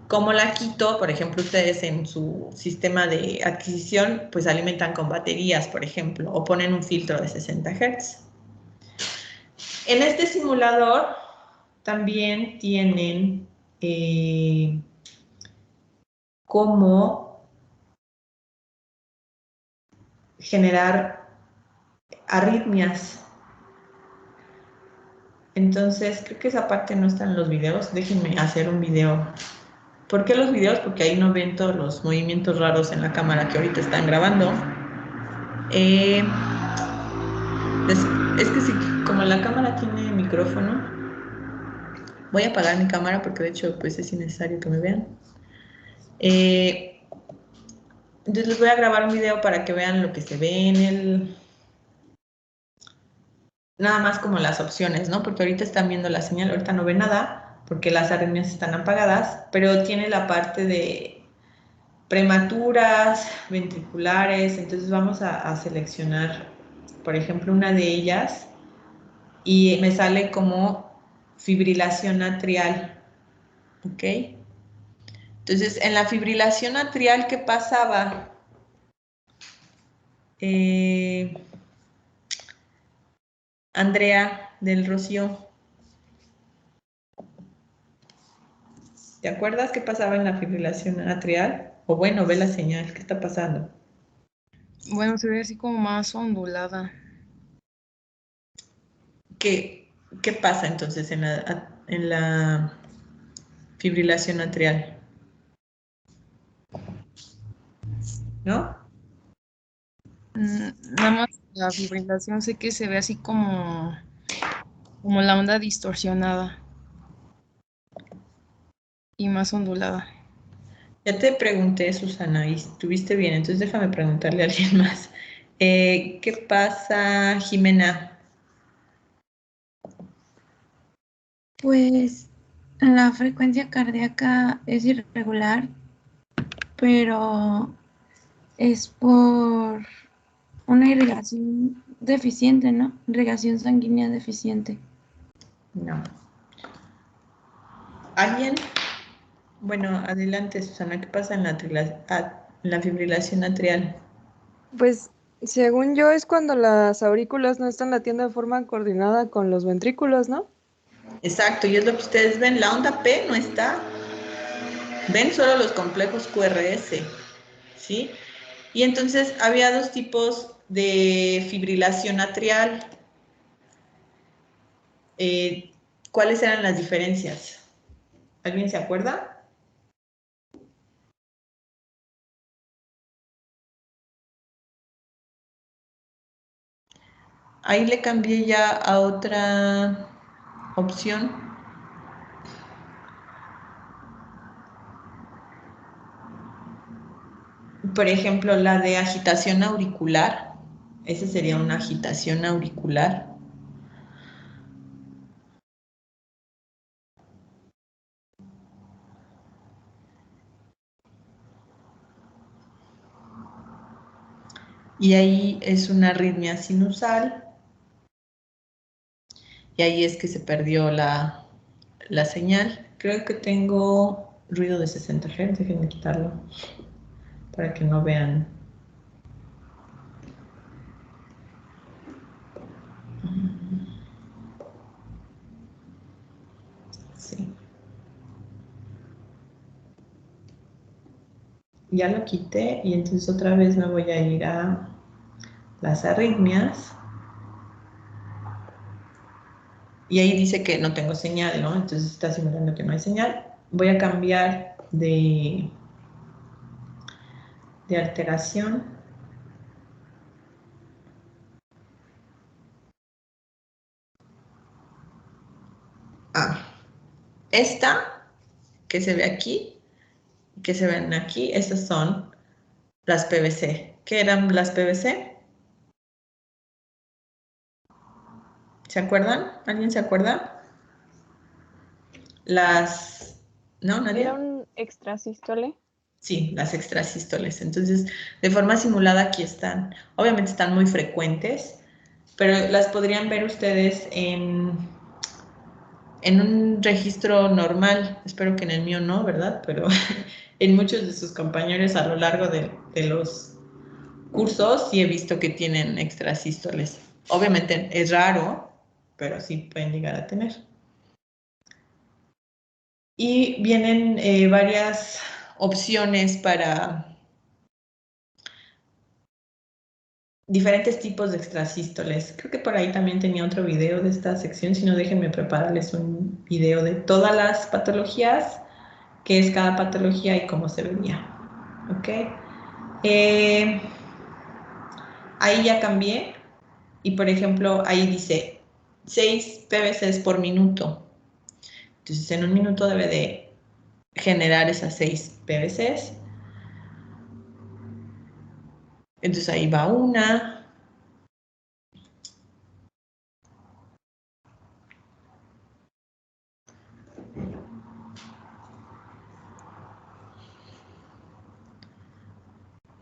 ¿cómo la quito? Por ejemplo, ustedes en su sistema de adquisición, pues alimentan con baterías, por ejemplo, o ponen un filtro de 60 Hz. En este simulador también tienen cómo generar arritmias. Entonces, creo que esa parte no está en los videos. Déjenme hacer un video. ¿Por qué los videos? Porque ahí no ven todos los movimientos raros en la cámara que ahorita están grabando. Es que sí, como la cámara tiene micrófono, voy a apagar mi cámara porque de hecho pues es innecesario que me vean. Entonces les voy a grabar un video para que vean lo que se ve en el... Nada más como las opciones, ¿no? Porque ahorita están viendo la señal, ahorita no ven nada porque las arritmias están apagadas, pero tiene la parte de prematuras, ventriculares, entonces vamos a seleccionar, por ejemplo, una de ellas y me sale como fibrilación atrial, ¿ok? Entonces, en la fibrilación atrial, ¿qué pasaba? Andrea del Rocío, ¿te acuerdas qué pasaba en la fibrilación atrial? O bueno, ve la señal, ¿qué está pasando? Bueno, se ve así como más ondulada. ¿Qué pasa entonces en la fibrilación atrial? ¿No? Nada más la fibrilación sé que se ve así como la onda distorsionada y más ondulada. Ya te pregunté, Susana, y estuviste bien, entonces déjame preguntarle a alguien más. ¿Qué pasa, Jimena? Pues la frecuencia cardíaca es irregular, pero es por una irrigación deficiente, ¿no? Irrigación sanguínea deficiente. No. ¿Alguien? Bueno, adelante, Susana, ¿qué pasa en la fibrilación atrial? Pues según yo es cuando las aurículas no están latiendo de forma coordinada con los ventrículos, ¿no? Exacto, y es lo que ustedes ven, la onda P no está. Ven solo los complejos QRS, ¿sí? Y entonces había dos tipos de fibrilación atrial. ¿Cuáles eran las diferencias? ¿Alguien se acuerda? Ahí le cambié ya a otra opción. Por ejemplo, la de agitación auricular. Esa sería una agitación auricular. Y ahí es una arritmia sinusal. Y ahí es que se perdió la señal. Creo que tengo ruido de 60 Hz. Déjenme quitarlo para que no vean. ya lo quité y entonces otra vez me voy a ir a las arritmias. Y ahí dice que no tengo señal, ¿no? Entonces está simulando que no hay señal. Voy a cambiar de alteración. Esta que se ve aquí, que se ven aquí, estas son las PVC. ¿Qué eran las PVC? ¿Se acuerdan? ¿Alguien se acuerda? ¿No? ¿Nadie? ¿Era un extrasístole? Sí, las extrasístoles. Entonces, de forma simulada aquí están. Obviamente están muy frecuentes, pero las podrían ver ustedes en un registro normal. Espero que en el mío no, ¿verdad? Pero en muchos de sus compañeros a lo largo de los cursos sí he visto que tienen extrasístoles. Obviamente es raro, pero sí pueden llegar a tener. Y vienen varias opciones para diferentes tipos de extrasístoles. Creo que por ahí también tenía otro video de esta sección. Si no, déjenme prepararles un video de todas las patologías, qué es cada patología y cómo se vería. ¿Ok? Ahí ya cambié. Y por ejemplo, ahí dice 6 PVCs por minuto. Entonces, en un minuto debe de generar esas 6 PVCs. Entonces, ahí va una.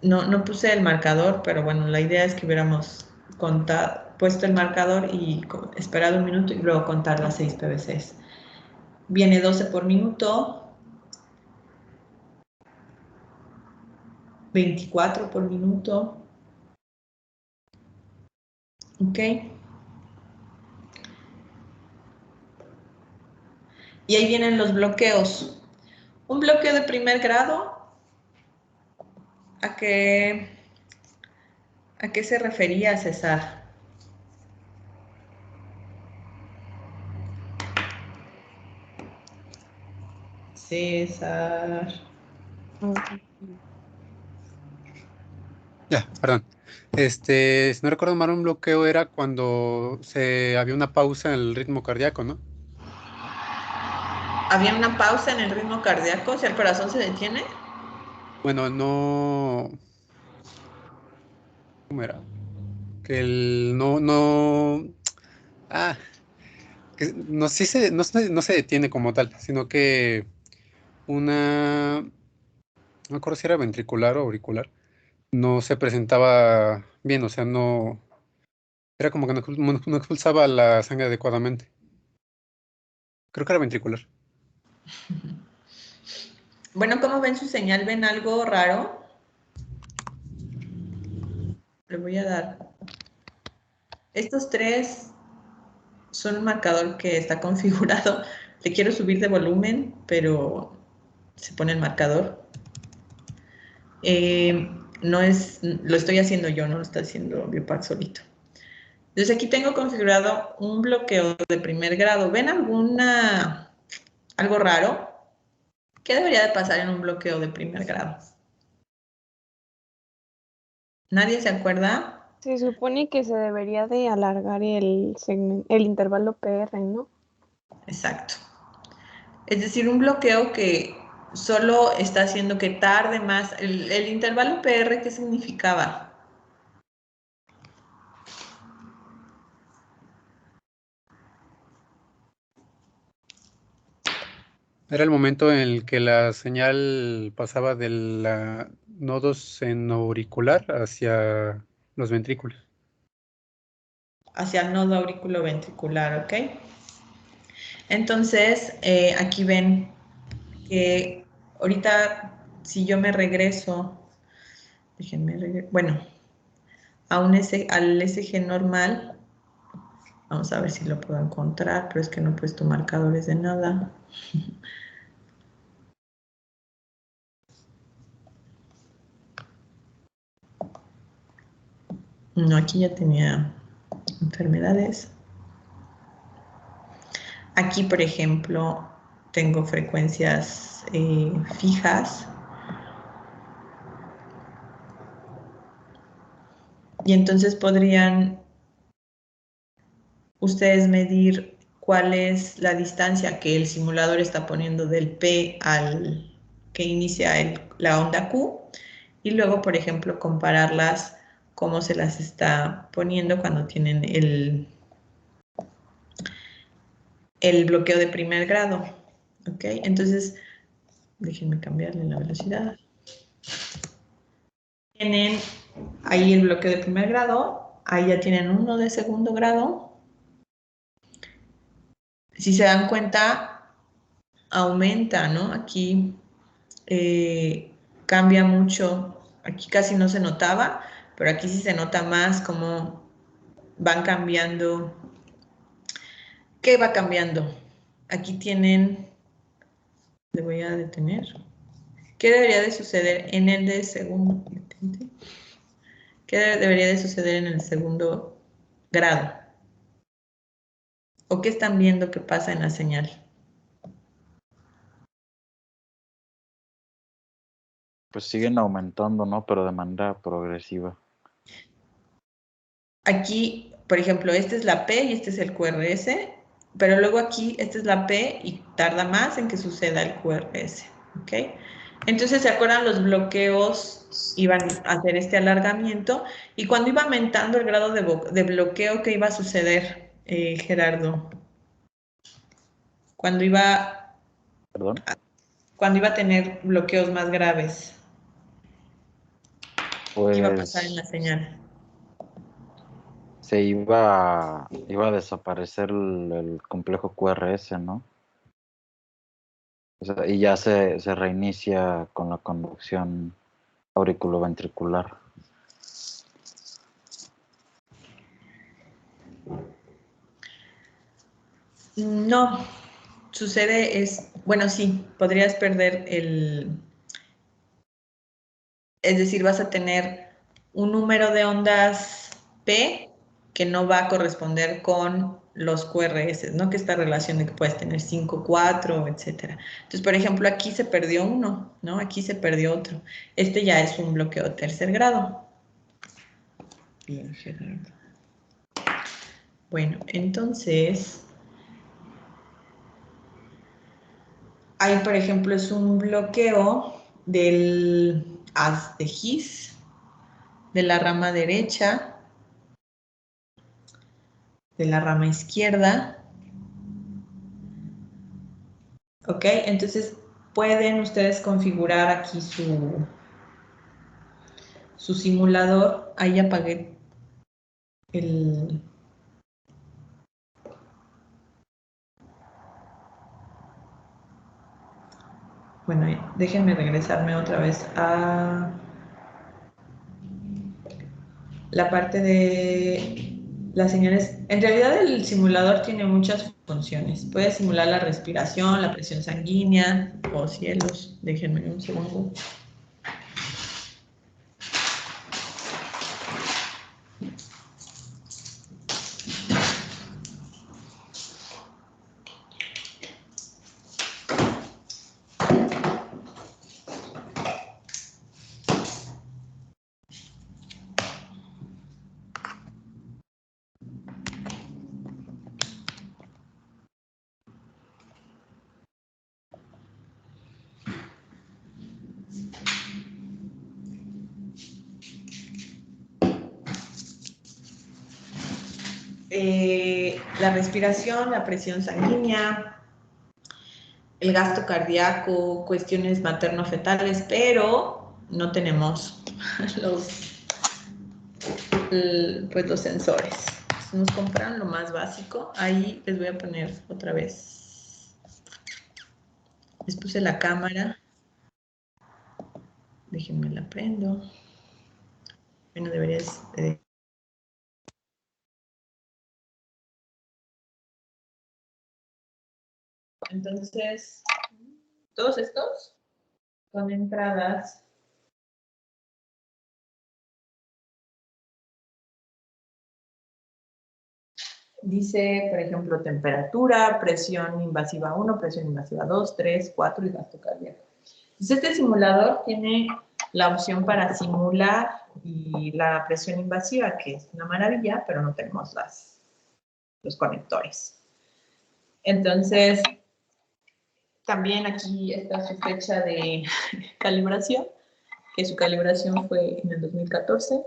No puse el marcador, pero bueno, la idea es que hubiéramos puesto el marcador y esperado un minuto y luego contar las 6 PVCs. Viene 12 por minuto, 24 por minuto. ¿Ok? Y ahí vienen los bloqueos. Un bloqueo de primer grado, ¿a qué se refería César? César. Ya, perdón. Si no recuerdo mal, un bloqueo era cuando había una pausa en el ritmo cardíaco, ¿no? ¿Había una pausa en el ritmo cardíaco? Si el corazón se detiene. Bueno, no. ¿Cómo era? Que que no se detiene como tal, sino que no me acuerdo si era ventricular o auricular, no se presentaba bien, o sea, no, era como que no expulsaba la sangre adecuadamente. Creo que era ventricular. Bueno, ¿cómo ven su señal? ¿Ven algo raro? Le voy a dar. Estos tres son un marcador que está configurado. Le quiero subir de volumen, pero se pone el marcador. Lo estoy haciendo yo, no lo está haciendo Biopac solito. Entonces aquí tengo configurado un bloqueo de primer grado. ¿Ven algo raro? ¿Qué debería de pasar en un bloqueo de primer grado? ¿Nadie se acuerda? Se supone que se debería de alargar el intervalo PR, ¿no? Exacto. Es decir, un bloqueo que solo está haciendo que tarde más. El intervalo PR, ¿qué significaba? Era el momento en el que la señal pasaba de la nodo senoauricular hacia los ventrículos. Hacia el nodo auriculoventricular, ¿ok? Entonces, aquí ven que ahorita, si yo me regreso, bueno, al SG normal, vamos a ver si lo puedo encontrar, pero es que no he puesto marcadores de nada. No, aquí ya tenía enfermedades. Aquí, por ejemplo, tengo frecuencias fijas. Y entonces podrían ustedes medir cuál es la distancia que el simulador está poniendo del P al que inicia la onda Q y luego, por ejemplo, compararlas cómo se las está poniendo cuando tienen el bloqueo de primer grado. ¿Ok? Entonces, déjenme cambiarle la velocidad. Tienen ahí el bloqueo de primer grado, ahí ya tienen uno de segundo grado. Si se dan cuenta, aumenta, ¿no? Aquí cambia mucho. Aquí casi no se notaba, pero aquí sí se nota más cómo van cambiando. ¿Qué va cambiando? Aquí tienen, le voy a detener. ¿Qué debería de suceder en el de segundo? ¿Qué debería de suceder en el segundo grado? ¿O qué están viendo que pasa en la señal? Pues siguen aumentando, ¿no? Pero de manera progresiva. Aquí, por ejemplo, esta es la P y este es el QRS, pero luego aquí esta es la P y tarda más en que suceda el QRS, ¿ok? Entonces, ¿se acuerdan? Los bloqueos iban a hacer este alargamiento y cuando iba aumentando el grado de bloqueo, ¿qué iba a suceder, Gerardo? Cuando iba ¿Perdón? a tener bloqueos más graves, ¿qué iba a pasar en la Pues señal? se iba a desaparecer el complejo QRS, ¿no? O sea, y ya se reinicia con la conducción auriculoventricular. No, sucede bueno, sí, podrías perder es decir, vas a tener un número de ondas P que no va a corresponder con los QRS, ¿no? Que esta relación de que puedes tener 5, 4, etcétera. Entonces, por ejemplo, aquí se perdió uno, ¿no? Aquí se perdió otro. Este ya es un bloqueo de tercer grado. Bien, Gerardo. Bueno, entonces, ahí, por ejemplo, es un bloqueo del haz de His, de la rama derecha, de la rama izquierda. ¿Ok? Entonces, pueden ustedes configurar aquí su simulador. Ahí apagué el... Bueno, déjenme regresarme otra vez a la parte de las señales. En realidad el simulador tiene muchas funciones. Puede simular la respiración, la presión sanguínea. Oh, cielos, déjenme un segundo. La respiración, la presión sanguínea, el gasto cardíaco, cuestiones materno-fetales, pero no tenemos pues los sensores. Si nos compran lo más básico, ahí les voy a poner otra vez. Les puse la cámara. Déjenme la prendo. Bueno, deberías... Entonces, todos estos son entradas Dice, por ejemplo, temperatura, presión invasiva 1, presión invasiva 2, 3, 4 y gasto cardíaco. Entonces, este simulador tiene la opción para simular y la presión invasiva, que es una maravilla, pero no tenemos los conectores. Entonces, también aquí está su fecha de calibración, que su calibración fue en el 2014,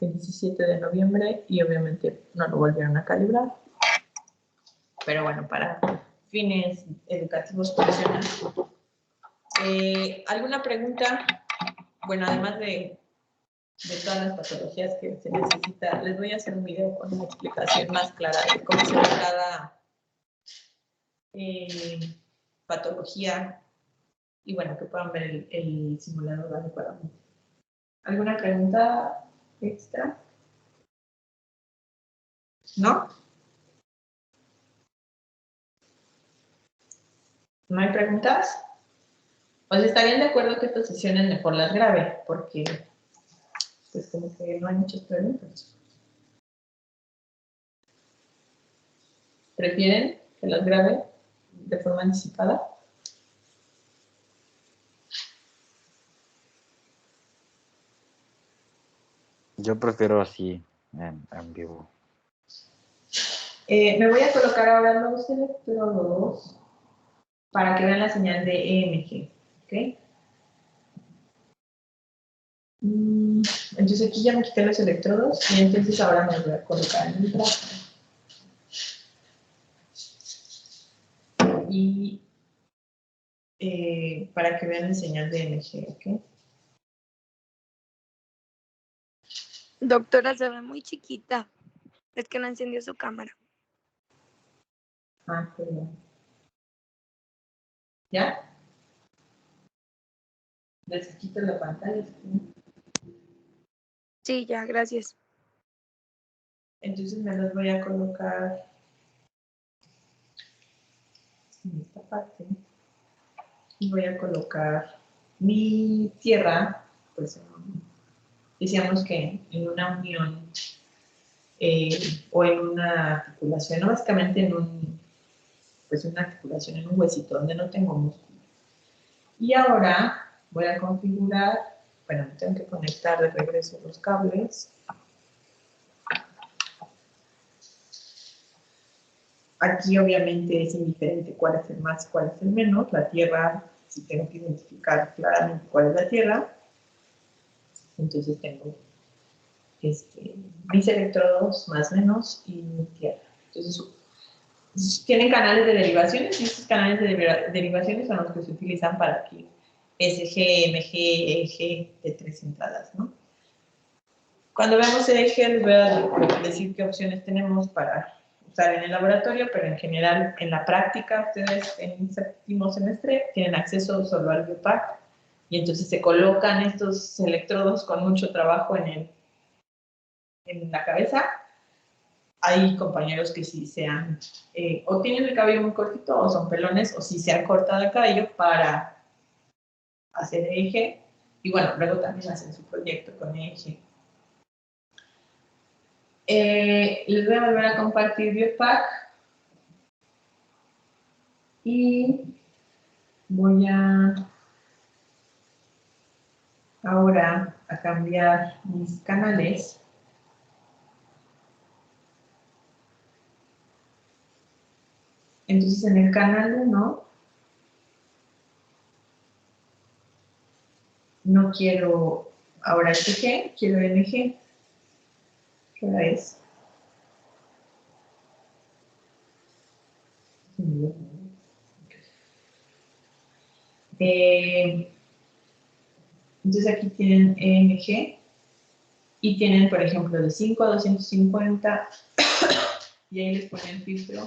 el 17 de noviembre, y obviamente no lo volvieron a calibrar. Pero bueno, para fines educativos funciona. ¿Alguna pregunta? Bueno, además de todas las patologías que se necesita, les voy a hacer un video con una explicación más clara de cómo se ve cada patología y bueno, que puedan ver el simulador adecuadamente. ¿Alguna pregunta extra? ¿No? ¿No hay preguntas? Pues estarían de acuerdo que esta sesión es mejor las grabe, porque pues como que no hay muchas preguntas. ¿Prefieren que las grabe de forma anticipada? Yo prefiero así, en vivo. Me voy a colocar ahora los electrodos para que vean la señal de EMG. ¿Ok? Entonces aquí ya me quité los electrodos y entonces ahora me voy a colocar en el brazo. Y para que vean la señal de EMG. ¿Ok? Doctora, se ve muy chiquita. Es que no encendió su cámara. Ah, perdón. ¿Ya? Les quito la pantalla. Sí, ya, gracias. Entonces me los voy a colocar en esta parte. Y voy a colocar mi tierra, pues decíamos que en una unión o en una articulación, no básicamente en una articulación en un huesito donde no tengo músculo. Y ahora voy a configurar, bueno, tengo que conectar de regreso los cables. Aquí obviamente es indiferente cuál es el más y cuál es el menos. La tierra, si tengo que identificar claramente cuál es la tierra, entonces tengo mis electrodos más menos y mi tierra. Entonces, tienen canales de derivaciones y estos canales de derivaciones son los que se utilizan para que SG, MG, EG de 3 entradas, ¿no? Cuando veamos EG les voy a decir qué opciones tenemos para usar en el laboratorio, pero en general en la práctica ustedes en séptimo semestre tienen acceso solo al Biopac y entonces se colocan estos electrodos con mucho trabajo en la cabeza. Hay compañeros que sí o tienen el cabello muy cortito o son pelones o sí se han cortado el cabello para hacer EG y bueno, luego también hacen su proyecto con EG. Les voy a volver a compartir Biopac y voy ahora a cambiar mis canales. Entonces en el canal 1 no quiero ahora SG, quiero MG. ¿Qué hora es? Entonces aquí tienen EMG y tienen, por ejemplo, de 5 a 250 y ahí les ponen filtro.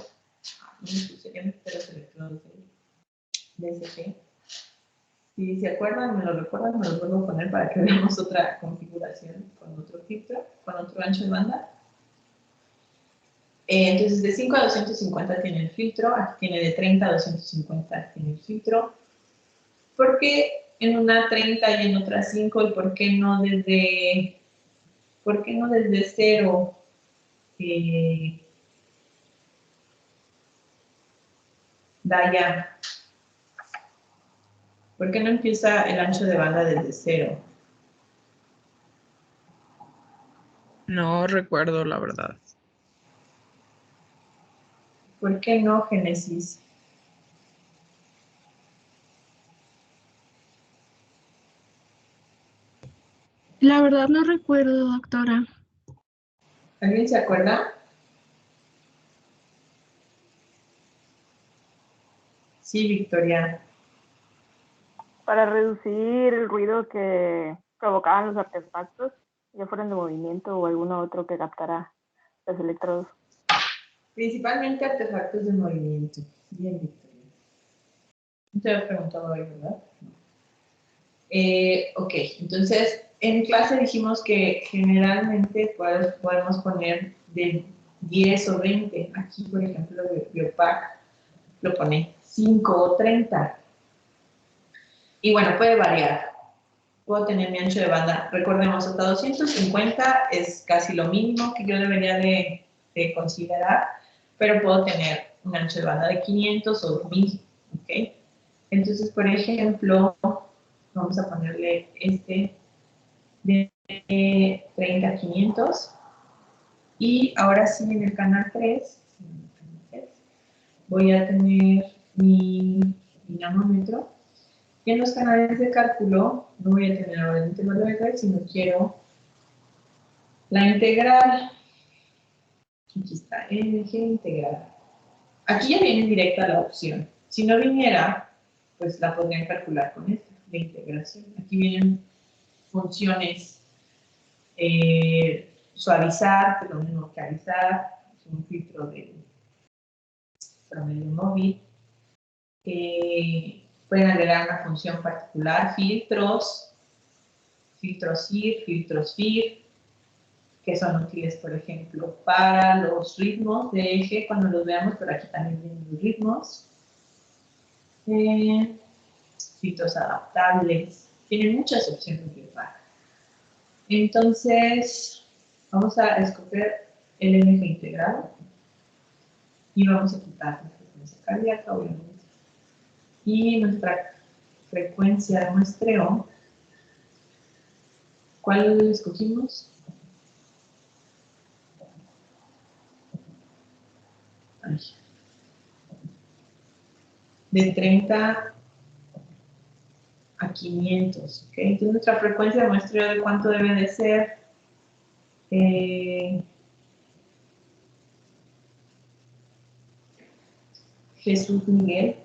No me puse que meter los electrodos de SG. Si se acuerdan, me lo recuerdan, me los vuelvo a poner para que veamos otra configuración con otro filtro, con otro ancho de banda. Entonces, de 5 a 250 tiene el filtro, aquí tiene de 30 a 250 tiene el filtro. ¿Por qué en una 30 y en otra 5? ¿Y por qué no desde 0 Daya, ¿por qué no empieza el ancho de banda desde 0? No recuerdo, la verdad. ¿Por qué no, Génesis? La verdad no recuerdo, doctora. ¿Alguien se acuerda? Sí, Victoria. Para reducir el ruido que provocaban los artefactos, ya fueran de movimiento o alguno otro que captara los electrodos. Principalmente artefactos de movimiento. Bien, Victoria. No te había preguntado hoy, ¿verdad? Ok, entonces en clase dijimos que generalmente podemos poner de 10 o 20. Aquí, por ejemplo, Biopac lo pone 5 o 30. Y bueno, puede variar. Puedo tener mi ancho de banda, recordemos, hasta 250 es casi lo mínimo que yo debería de considerar, pero puedo tener un ancho de banda de 500 o 1000, ¿ok? Entonces, por ejemplo, vamos a ponerle este de 30 a 500, y ahora sí en el canal 3, voy a tener mi dinamómetro. Y en los canales de cálculo no voy a tener ahora el integral de Becquerel, sino quiero la integral. Aquí está, energía integral. Aquí ya viene directa la opción. Si no viniera, pues la podrían calcular con esta, de integración. Aquí vienen funciones suavizar, pero no localizar, es un filtro del promedio móvil. Pueden agregar una función particular, filtros IR, filtros FIR, que son útiles, por ejemplo, para los ritmos de eje, cuando los veamos, pero aquí también vienen los ritmos. Filtros adaptables, tienen muchas opciones de par. Entonces, vamos a escoger el NG integral y vamos a quitar la frecuencia cardíaca, obviamente. Y nuestra frecuencia de muestreo, ¿cuál escogimos? Ay. De 30 a 500, ¿ok? Entonces nuestra frecuencia de muestreo de cuánto debe de ser. Jesús Miguel.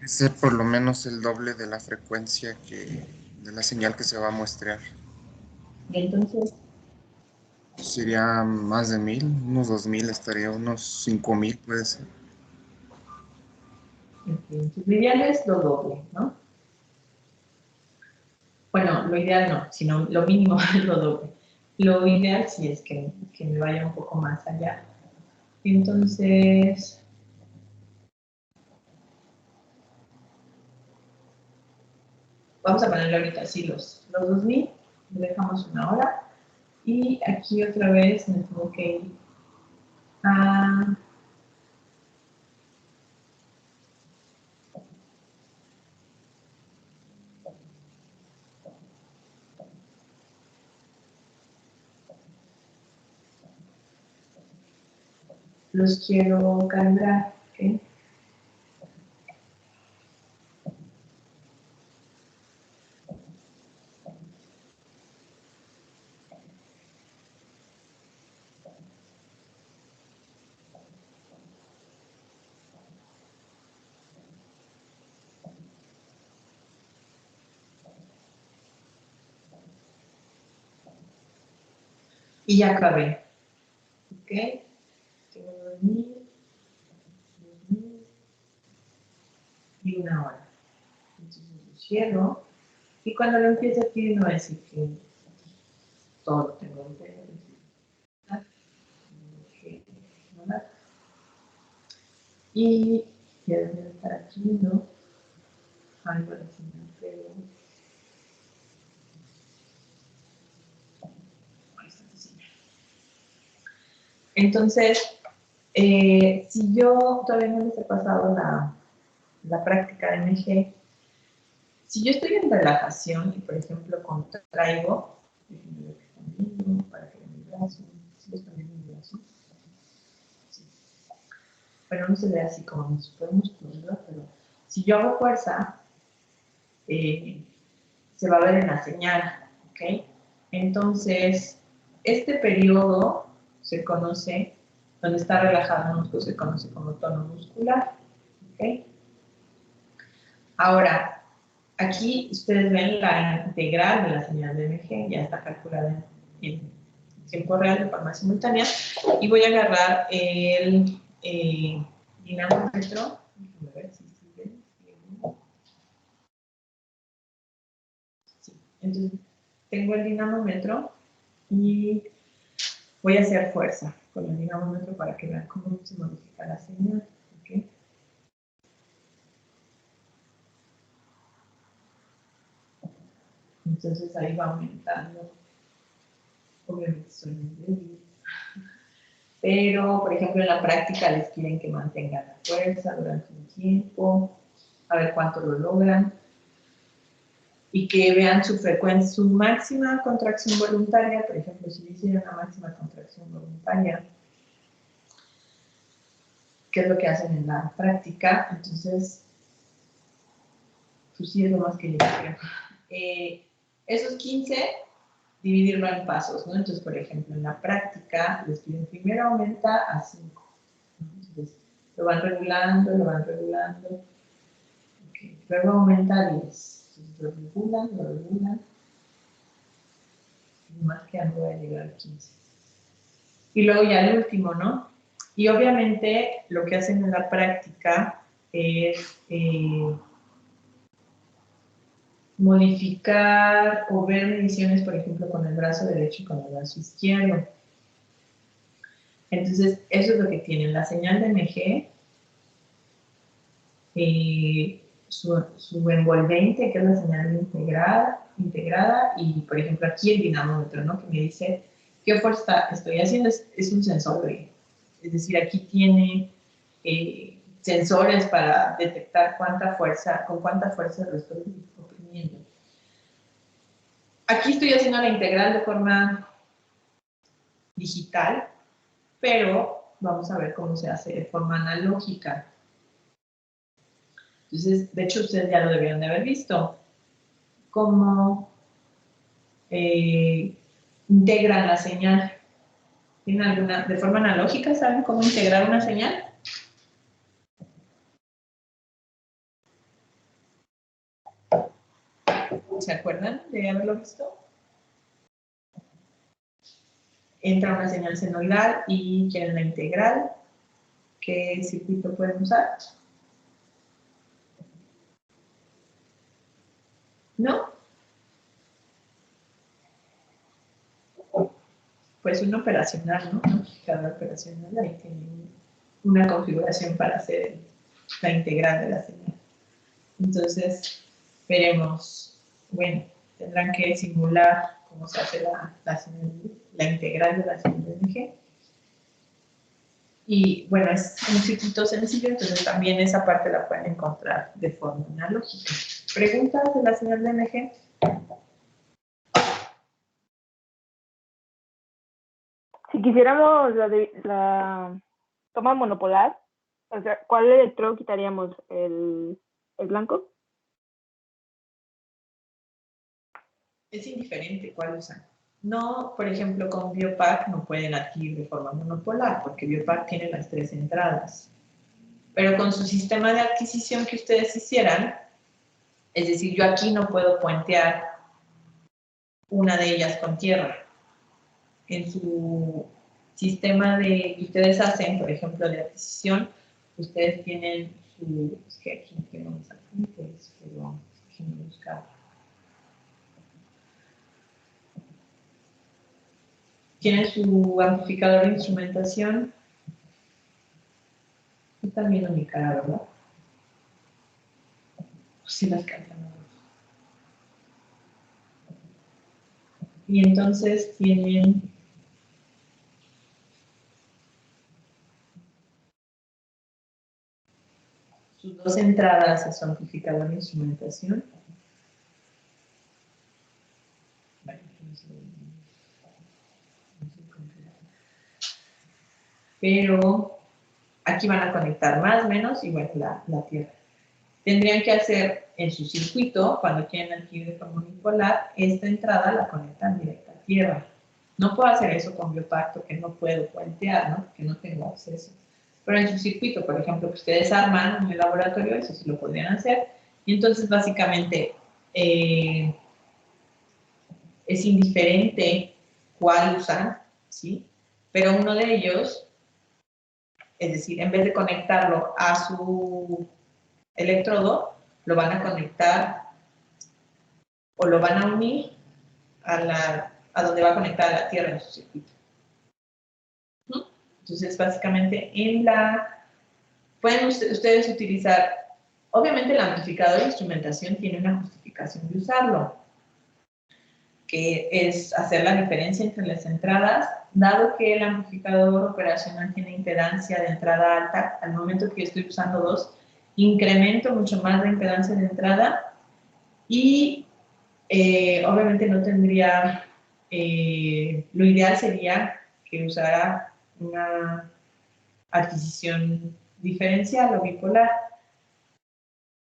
Es ser por lo menos el doble de la frecuencia de la señal que se va a muestrear. Y entonces, sería más de 1000, unos 2000 estaría, unos 5000 puede ser. Entonces, lo ideal es lo doble, ¿no? Bueno, lo ideal no, sino lo mínimo es lo doble. Lo ideal sí es que me vaya un poco más allá. Entonces, vamos a ponerle ahorita así los 2000, le dejamos una hora. Y aquí otra vez me tengo que ir a los quiero calibrar, ¿ok? Y ya acabé, ¿ok? Tengo 2000 y una hora. Entonces lo cierro. Y cuando lo empiece aquí no va a decir que todo lo tengo que verificar. Y ya debe estar aquí, ¿no? Algo así, pero... Ahí está la señal. Entonces, Si yo todavía no les he pasado la práctica de MG, si yo estoy en relajación y, por ejemplo, contraigo, déjenme ver qué están viendo, para que vean mi brazo, si están viendo mi brazo. Sí. Pero no se ve así como un super músculo, ¿verdad? Pero si yo hago fuerza, se va a ver en la señal, ¿ok? Entonces, este periodo se conoce, donde está relajado el músculo, se conoce como tono muscular, ¿ok? Ahora, aquí ustedes ven la integral de la señal de MG, ya está calculada en tiempo real de forma simultánea, y voy a agarrar el dinamómetro, déjenme ver si sigue. Sí. Entonces, tengo el dinamómetro y voy a hacer fuerza con el dinamómetro para que vean cómo se modifica la señal. ¿Okay? Entonces ahí va aumentando. Obviamente soy muy débil. Pero, por ejemplo, en la práctica les quieren que mantengan la fuerza durante un tiempo, a ver cuánto lo logran. Y que vean su frecuencia, su máxima contracción voluntaria. Por ejemplo, si hicieran una máxima contracción voluntaria, ¿qué es lo que hacen en la práctica? Entonces, pues sí es lo más que yo creo. Esos 15, dividirlo en pasos, ¿no? Entonces, por ejemplo, en la práctica, les piden primero aumenta a 5. Entonces, lo van regulando, lo van regulando. Okay. Luego aumenta a 10. Entonces, lo regulan. Y más que no voy a llegar al 15. Y luego ya el último, ¿no? Y obviamente lo que hacen en la práctica es modificar o ver mediciones, por ejemplo, con el brazo derecho y con el brazo izquierdo. Entonces, eso es lo que tienen. La señal de MG, su envolvente, que es la señal integrada, y, por ejemplo, aquí el dinamómetro, ¿no? Que me dice qué fuerza estoy haciendo. Es un sensor es decir, aquí tiene sensores para detectar con cuánta fuerza lo estoy oprimiendo. Aquí estoy haciendo la integral de forma digital, pero vamos a ver cómo se hace de forma analógica. Entonces, de hecho, ustedes ya lo debieron de haber visto. Cómo integran la señal. ¿Tienen alguna, de forma analógica, saben cómo integrar una señal? ¿Se acuerdan de haberlo visto? Entra una señal senoidal y quieren la integral. ¿Qué circuito pueden usar? ¿No? Pues un operacional, ¿no? Cada operacional ahí tiene una configuración para hacer la integral de la señal. Entonces, veremos, bueno, tendrán que simular cómo se hace la integral de la señal de MG. Y bueno, es un circuito sencillo, entonces también esa parte la pueden encontrar de forma analógica. ¿Preguntas de la señal de MG? Si quisiéramos la toma monopolar, o sea, ¿cuál electrodo quitaríamos? ¿El blanco? Es indiferente cuál usan. No, por ejemplo, con Biopac no pueden adquirir de forma monopolar, porque Biopac tiene las 3 entradas. Pero con su sistema de adquisición que ustedes hicieran, es decir, yo aquí no puedo puentear una de ellas con tierra. En su sistema que ustedes hacen, por ejemplo, de adquisición, ustedes tienen su... Es que aquí no tengo mis apuntes, pero déjenme buscar. Tienen su amplificador de instrumentación. Están viendo mi cara, ¿verdad? Sí las cantan. Y entonces tienen sus dos entradas a su amplificador de instrumentación. Pero aquí van a conectar más, menos y bueno, la tierra. Tendrían que hacer en su circuito, cuando quieren adquirir de forma unipolar, esta entrada la conectan directa a tierra. No puedo hacer eso con biopacto, que no puedo puentear, ¿no? Porque no tengo acceso. Pero en su circuito, por ejemplo, que ustedes arman en el laboratorio, eso sí lo podrían hacer. Y entonces, básicamente, es indiferente cuál usan, ¿sí? Pero uno de ellos, es decir, en vez de conectarlo a su electrodo, lo van a conectar o lo van a unir a donde va a conectar la tierra en su circuito. Entonces, básicamente, pueden ustedes utilizar, obviamente el amplificador de instrumentación tiene una justificación de usarlo, que es hacer la diferencia entre las entradas, dado que el amplificador operacional tiene impedancia de entrada alta, al momento que yo estoy usando dos, incremento mucho más la impedancia de entrada y obviamente no tendría, lo ideal sería que usara una adquisición diferencial o bipolar,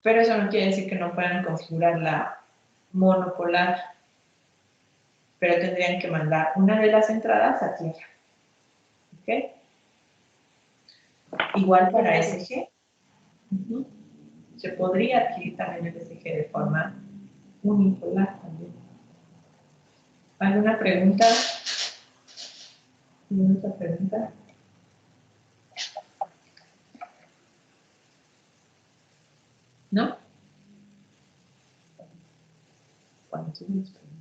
pero eso no quiere decir que no puedan configurar la monopolar, pero tendrían que mandar una de las entradas a tierra. ¿Ok? Igual para SG. Se podría adquirir también el SG de forma unipolar también. ¿Alguna pregunta? ¿Alguna otra pregunta? ¿No? Bueno, sí, nos preguntas.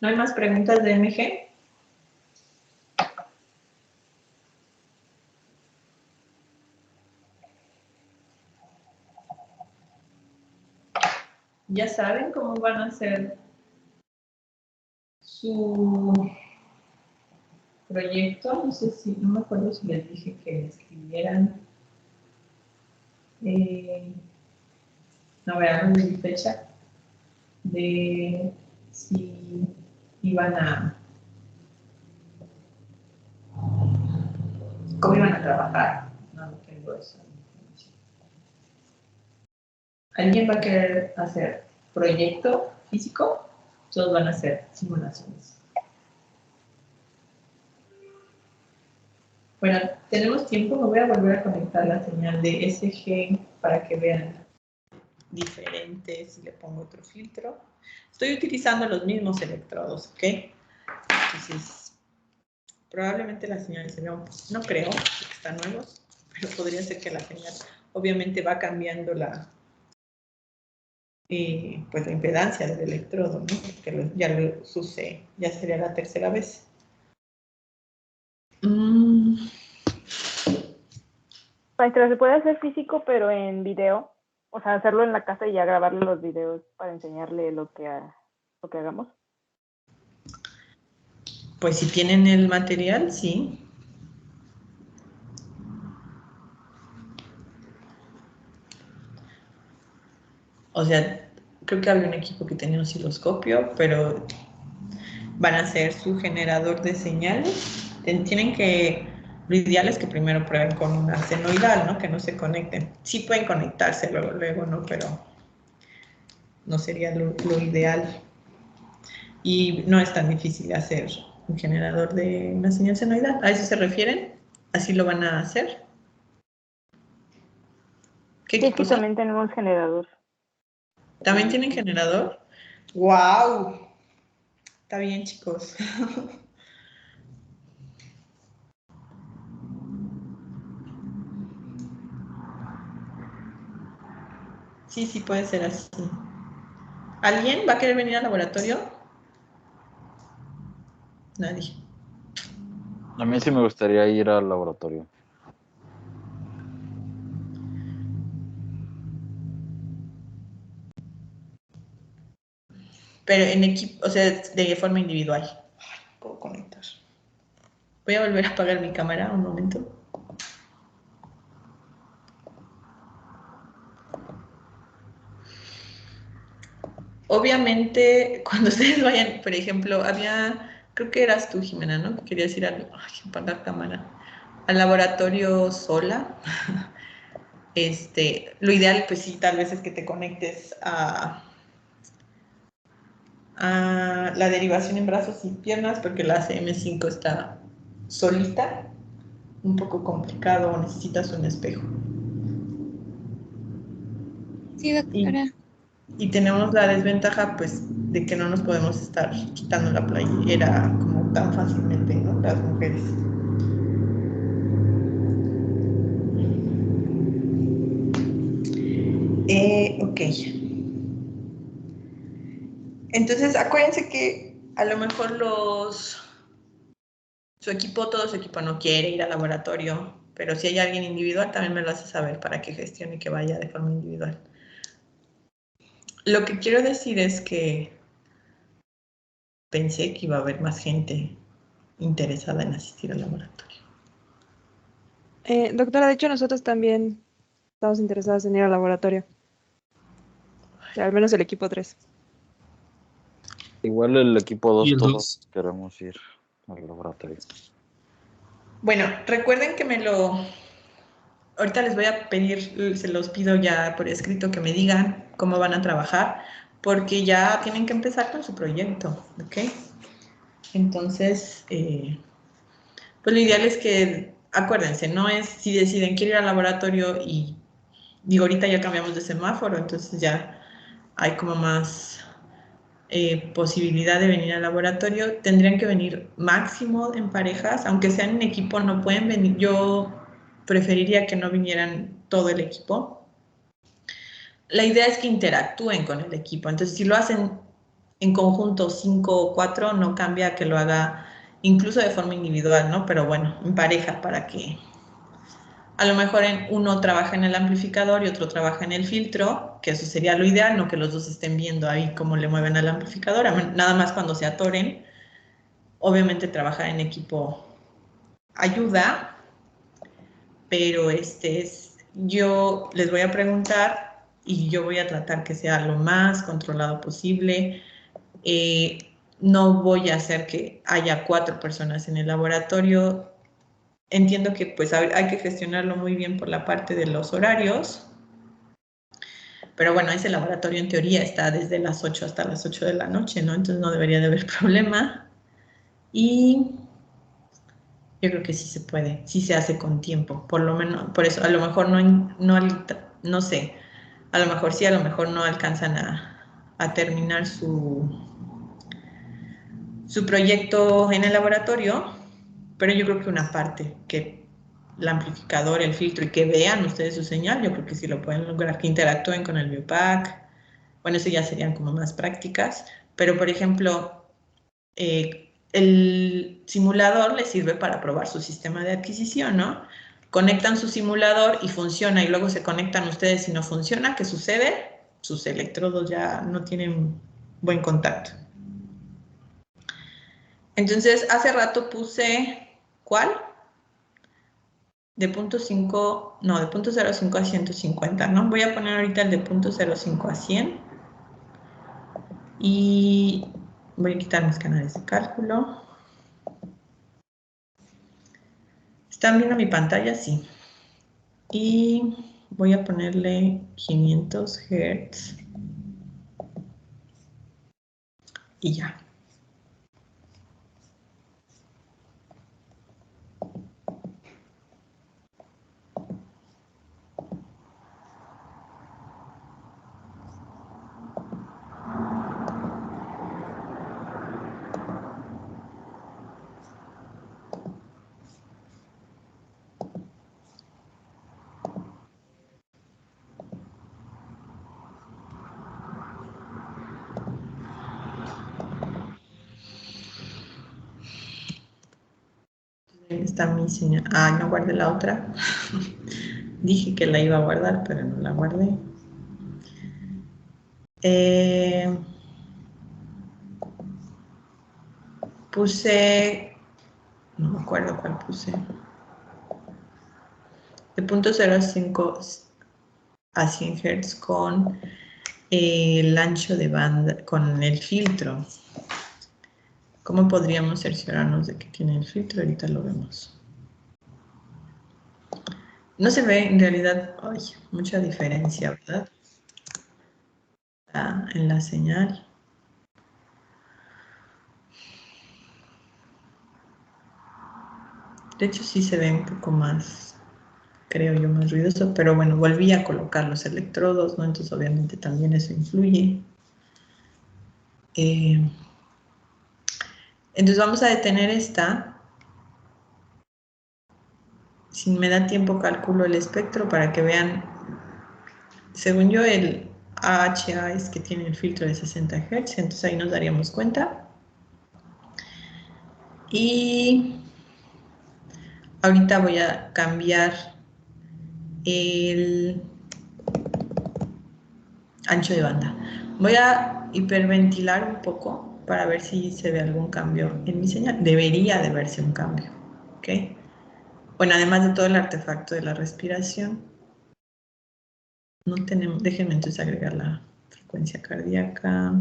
¿No hay más preguntas de MG? Ya saben cómo van a hacer su proyecto. No sé si, no me acuerdo si les dije que escribieran. No, vean, no mi fecha de si iban a, cómo iban a trabajar. No tengo eso. ¿Alguien va a querer hacer proyecto físico? Todos van a hacer simulaciones. Bueno, tenemos tiempo, me voy a volver a conectar la señal de SG para que vean diferentes, si le pongo otro filtro. Estoy utilizando los mismos electrodos, ¿ok? Entonces, probablemente la señal se vea un poco, no creo, porque están nuevos, pero podría ser que la señal obviamente va cambiando pues la impedancia del electrodo, ¿no? Porque ya lo usé, ya sería la tercera vez. Maestra, ¿se puede hacer físico pero en video? O sea, hacerlo en la casa y ya grabarle los videos para enseñarle lo que hagamos. Pues si tienen el material, sí. O sea, creo que había un equipo que tenía un osciloscopio, pero van a hacer su generador de señales. Tienen que, lo ideal es que primero prueben con una senoidal, ¿no? Que no se conecten. Sí pueden conectarse luego, ¿no? Pero no sería lo ideal. Y no es tan difícil hacer un generador de una señal senoidal. ¿A eso se refieren? ¿Así lo van a hacer? ¿Qué Sí, equipos también tenemos generador. ¿También tienen generador? ¡Wow! Está bien, chicos. Sí, puede ser así. ¿Alguien va a querer venir al laboratorio? Nadie. A mí sí me gustaría ir al laboratorio. pero en equipo, o sea, de forma individual. Puedo conectar. Voy a volver a apagar mi cámara un momento. Obviamente, cuando ustedes vayan, por ejemplo, creo que eras tú, Jimena, ¿no? Que querías ir apagar cámara, al laboratorio sola. Lo ideal, pues sí, tal vez es que te conectes a la derivación en brazos y piernas, porque la CM5 está solita, un poco complicado, necesitas un espejo. Sí, doctora. Y tenemos la desventaja, pues, de que no nos podemos estar quitando la playera como tan fácilmente, ¿no? Las mujeres. Ok. Entonces, acuérdense que a lo mejor todo su equipo no quiere ir al laboratorio, pero si hay alguien individual, también me lo hace saber para que gestione y que vaya de forma individual. Lo que quiero decir es que pensé que iba a haber más gente interesada en asistir al laboratorio. Doctora, de hecho nosotros también estamos interesados en ir al laboratorio. O sea, al menos el equipo 3. Igual el equipo 2 Y el todos 2. queremos ir al laboratorio. Bueno, recuerden que ahorita les voy a pedir, se los pido ya por escrito que me digan cómo van a trabajar, porque ya tienen que empezar con su proyecto, ¿ok? Entonces, pues lo ideal es que, acuérdense, no es si deciden quiero ir al laboratorio y digo, ahorita ya cambiamos de semáforo, entonces ya hay como más posibilidad de venir al laboratorio. Tendrían que venir máximo en parejas, aunque sean en equipo, no pueden venir. Yo preferiría que no vinieran todo el equipo. La idea es que interactúen con el equipo, entonces si lo hacen en conjunto 5 o 4, no cambia que lo haga incluso de forma individual, ¿no? Pero bueno, en pareja para que a lo mejor uno trabaja en el amplificador y otro trabaja en el filtro, que eso sería lo ideal, no que los dos estén viendo ahí cómo le mueven al amplificador, nada más cuando se atoren. Obviamente trabajar en equipo ayuda, pero yo les voy a preguntar y yo voy a tratar que sea lo más controlado posible. No voy a hacer que haya 4 personas en el laboratorio. Entiendo que pues hay que gestionarlo muy bien por la parte de los horarios, pero bueno, ese laboratorio en teoría está desde las 8 hasta las 8 de la noche, ¿no? Entonces no debería de haber problema. Y yo creo que sí se puede, sí se hace con tiempo, por lo menos, por eso, a lo mejor no sé, a lo mejor sí, a lo mejor no alcanzan a terminar su proyecto en el laboratorio, pero yo creo que una parte, que el amplificador, el filtro y que vean ustedes su señal, yo creo que sí lo pueden lograr, que interactúen con el biopack. Bueno, eso ya serían como más prácticas, pero por ejemplo, el simulador les sirve para probar su sistema de adquisición, ¿no? Conectan su simulador y funciona, y luego se conectan ustedes y no funciona. ¿Qué sucede? Sus electrodos ya no tienen buen contacto. Entonces, hace rato puse, ¿cuál? De punto 5, no, de punto 0,5 a 150, ¿no? Voy a poner ahorita el de punto 0,5 a 100. Y voy a quitar mis canales de cálculo. ¿Están viendo mi pantalla? Sí. Y voy a ponerle 500 Hz. Y ya. Ahí está mi señal. Ah, no guardé la otra. Dije que la iba a guardar, pero no la guardé. puse, no me acuerdo cuál puse, de 0.05 a 100 Hz con el ancho de banda, con el filtro. ¿Cómo podríamos cerciorarnos de que tiene el filtro? Ahorita lo vemos. No se ve en realidad mucha diferencia, ¿verdad? En la señal. De hecho sí se ve un poco más, creo yo, más ruidoso, pero bueno, volví a colocar los electrodos, ¿no? Entonces obviamente también eso influye. Entonces vamos a detener esta. Si me da tiempo calculo el espectro para que vean. Según yo el AHA es que tiene el filtro de 60 Hz, entonces ahí nos daríamos cuenta. Y ahorita voy a cambiar el ancho de banda. Voy a hiperventilar un poco para ver si se ve algún cambio en mi señal. Debería de verse un cambio, ¿ok? Bueno, además de todo el artefacto de la respiración, no tenemos, déjenme entonces agregar la frecuencia cardíaca.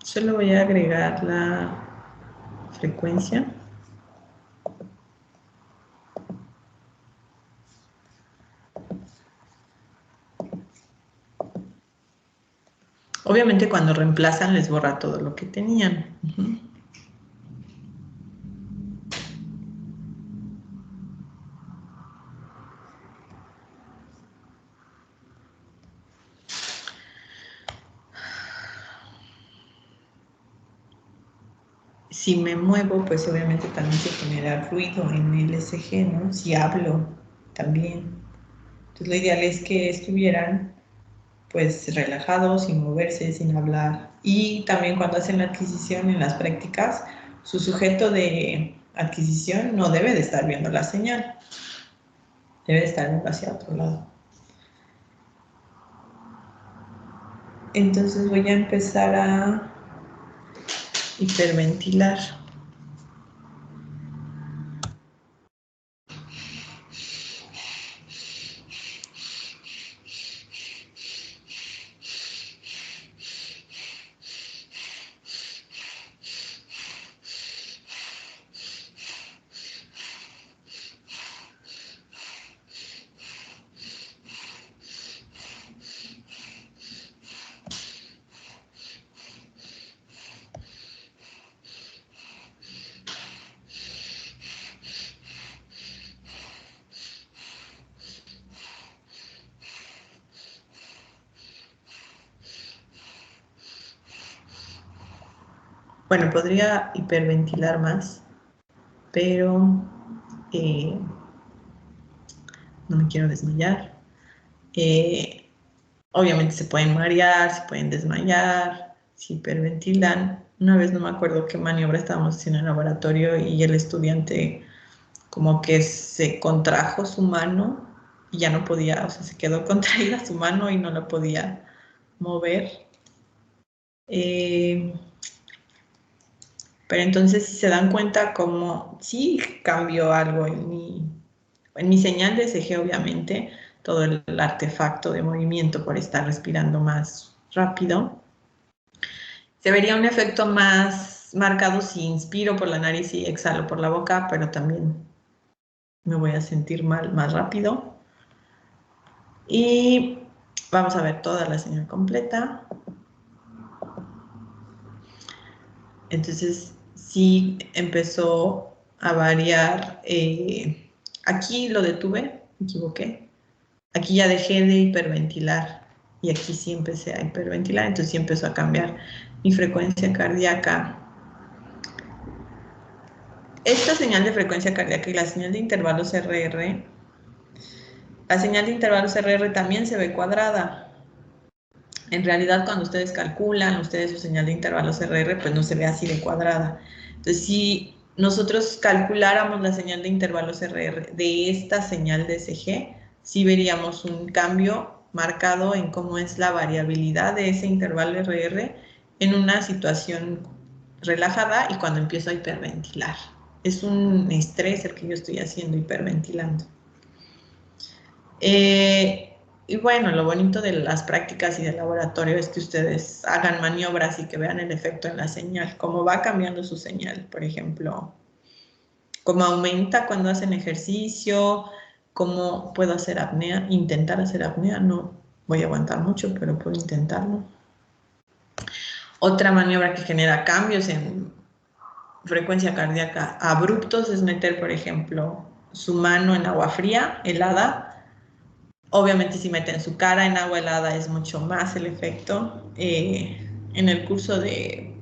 Solo voy a agregar la frecuencia. Obviamente cuando reemplazan les borra todo lo que tenían. Si me muevo, pues obviamente también se genera ruido en el ECG, ¿no? Si hablo, también. Entonces lo ideal es que estuvieran pues relajados, sin moverse, sin hablar. Y también cuando hacen la adquisición en las prácticas, su sujeto de adquisición no debe de estar viendo la señal. Debe de estar viendo hacia otro lado. Entonces voy a empezar a hiperventilar. Bueno, podría hiperventilar más, pero no me quiero desmayar. Obviamente se pueden marear, se pueden desmayar, si hiperventilan. Una vez no me acuerdo qué maniobra estábamos haciendo en el laboratorio y el estudiante como que se contrajo su mano y ya no podía, o sea, se quedó contraída su mano y no la podía mover. Pero entonces si se dan cuenta como sí cambió algo en mi señal de ECG, obviamente, todo el artefacto de movimiento por estar respirando más rápido. Se vería un efecto más marcado si inspiro por la nariz y exhalo por la boca, pero también me voy a sentir mal más rápido. Y vamos a ver toda la señal completa. Entonces, sí empezó a variar. Aquí lo detuve, me equivoqué. Aquí ya dejé de hiperventilar y aquí sí empecé a hiperventilar, entonces sí empezó a cambiar mi frecuencia cardíaca. Esta señal de frecuencia cardíaca y la señal de intervalos RR, la señal de intervalos RR también se ve cuadrada. En realidad, cuando ustedes calculan, ustedes su señal de intervalos RR, pues no se ve así de cuadrada. Entonces, sí nosotros calculáramos la señal de intervalos RR de esta señal de SG, sí veríamos un cambio marcado en cómo es la variabilidad de ese intervalo RR en una situación relajada y cuando empiezo a hiperventilar. Es un estrés el que yo estoy haciendo, hiperventilando. Y bueno, lo bonito de las prácticas y del laboratorio es que ustedes hagan maniobras y que vean el efecto en la señal, cómo va cambiando su señal, por ejemplo, cómo aumenta cuando hacen ejercicio, cómo puedo hacer apnea, intentar hacer apnea, no voy a aguantar mucho, pero puedo intentarlo. Otra maniobra que genera cambios en frecuencia cardíaca abruptos es meter, por ejemplo, su mano en agua fría, helada. Obviamente si meten su cara en agua helada es mucho más el efecto. En el curso de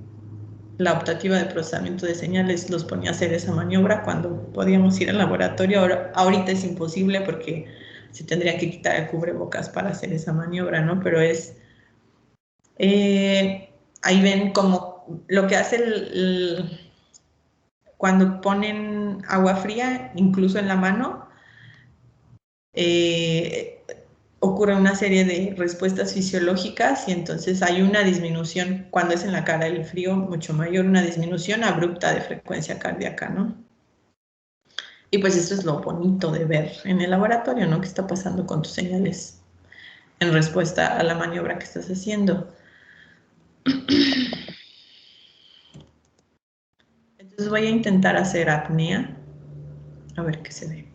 la optativa de procesamiento de señales los ponía a hacer esa maniobra cuando podíamos ir al laboratorio. Ahorita es imposible porque se tendría que quitar el cubrebocas para hacer esa maniobra, ¿no? Pero es... ahí ven como lo que hace cuando ponen agua fría, incluso en la mano, ocurre una serie de respuestas fisiológicas y entonces hay una disminución, cuando es en la cara el frío, mucho mayor, una disminución abrupta de frecuencia cardíaca, ¿no? Y pues eso es lo bonito de ver en el laboratorio, ¿no? ¿Qué está pasando con tus señales en respuesta a la maniobra que estás haciendo? Entonces voy a intentar hacer apnea, a ver qué se ve.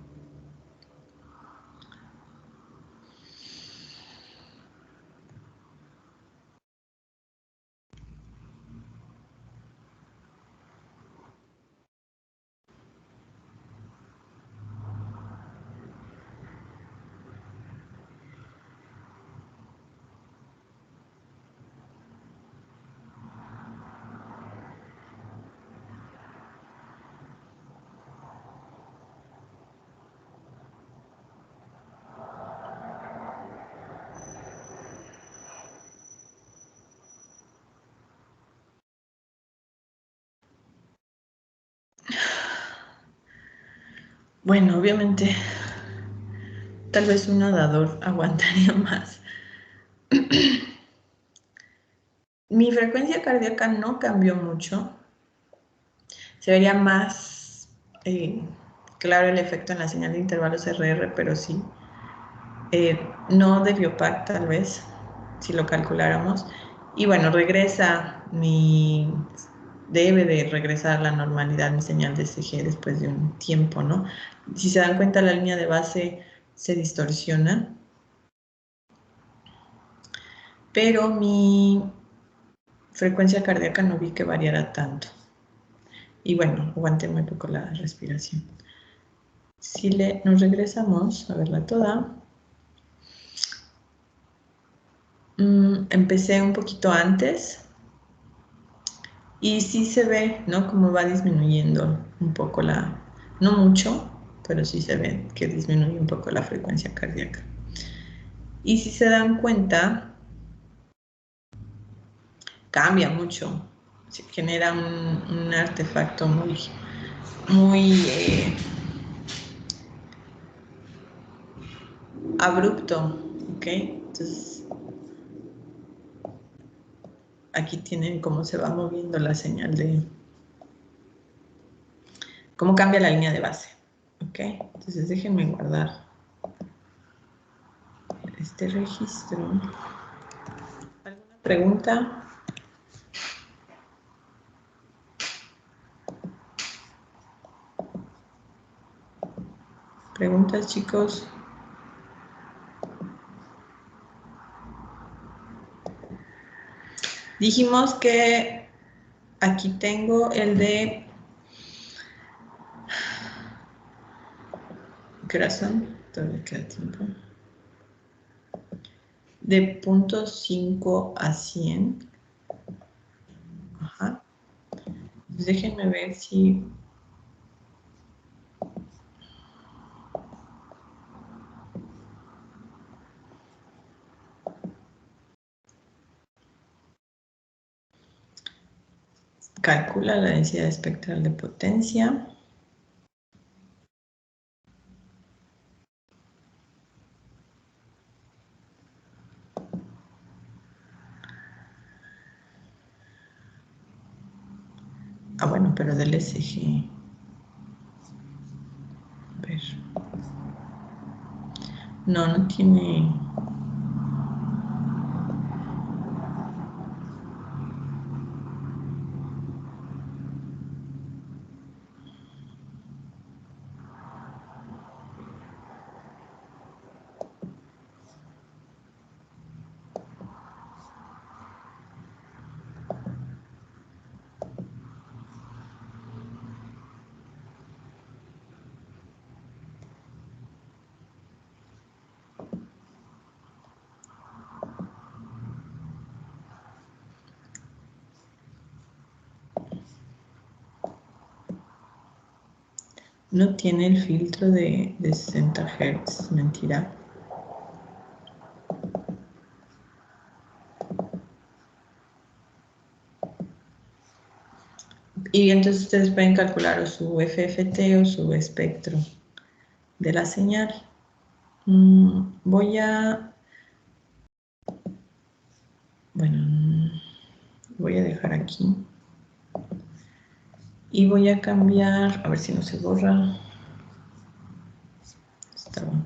Bueno, obviamente, tal vez un nadador aguantaría más. Mi frecuencia cardíaca no cambió mucho. Se vería más claro el efecto en la señal de intervalos RR, pero sí. No de Biopac, tal vez, si lo calculáramos. Y bueno, debe de regresar a la normalidad mi señal de SG después de un tiempo, ¿no? Si se dan cuenta, la línea de base se distorsiona, pero mi frecuencia cardíaca no vi que variara tanto. Y bueno, aguanté muy poco la respiración. Si nos regresamos a verla toda, empecé un poquito antes y sí se ve, ¿no? Como va disminuyendo un poco no mucho, pero sí se ve que disminuye un poco la frecuencia cardíaca. Y si se dan cuenta, cambia mucho, se genera un artefacto muy abrupto, ¿ok? Entonces, aquí tienen cómo se va moviendo la señal cómo cambia la línea de base, ¿ok? Entonces déjenme guardar este registro. ¿Alguna pregunta? ¿Preguntas, chicos? Dijimos que aquí tengo el de... ¿Qué hora son? Todavía queda tiempo. De 0.5 a 100. Ajá. Pues déjenme ver si... calcula la densidad espectral de potencia. Ah, bueno, pero del SG. A ver. No, no tiene... No tiene el filtro de 60 Hz, mentira. Y entonces ustedes pueden calcular o su FFT o su espectro de la señal. Voy a... Bueno, voy a dejar aquí. Y voy a cambiar, a ver si no se borra. Está bueno.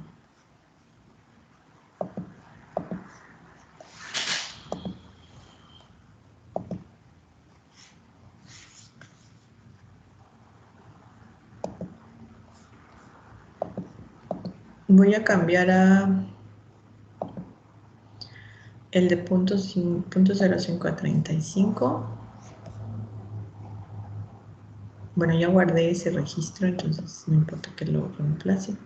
Voy a cambiar a el de .05 a 35. Bueno, ya guardé ese registro, entonces no importa que lo reemplace.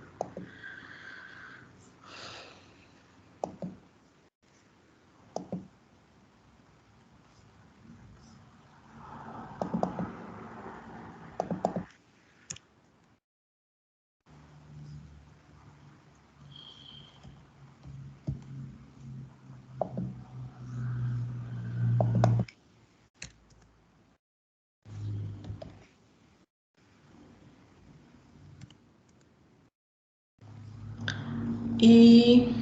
Y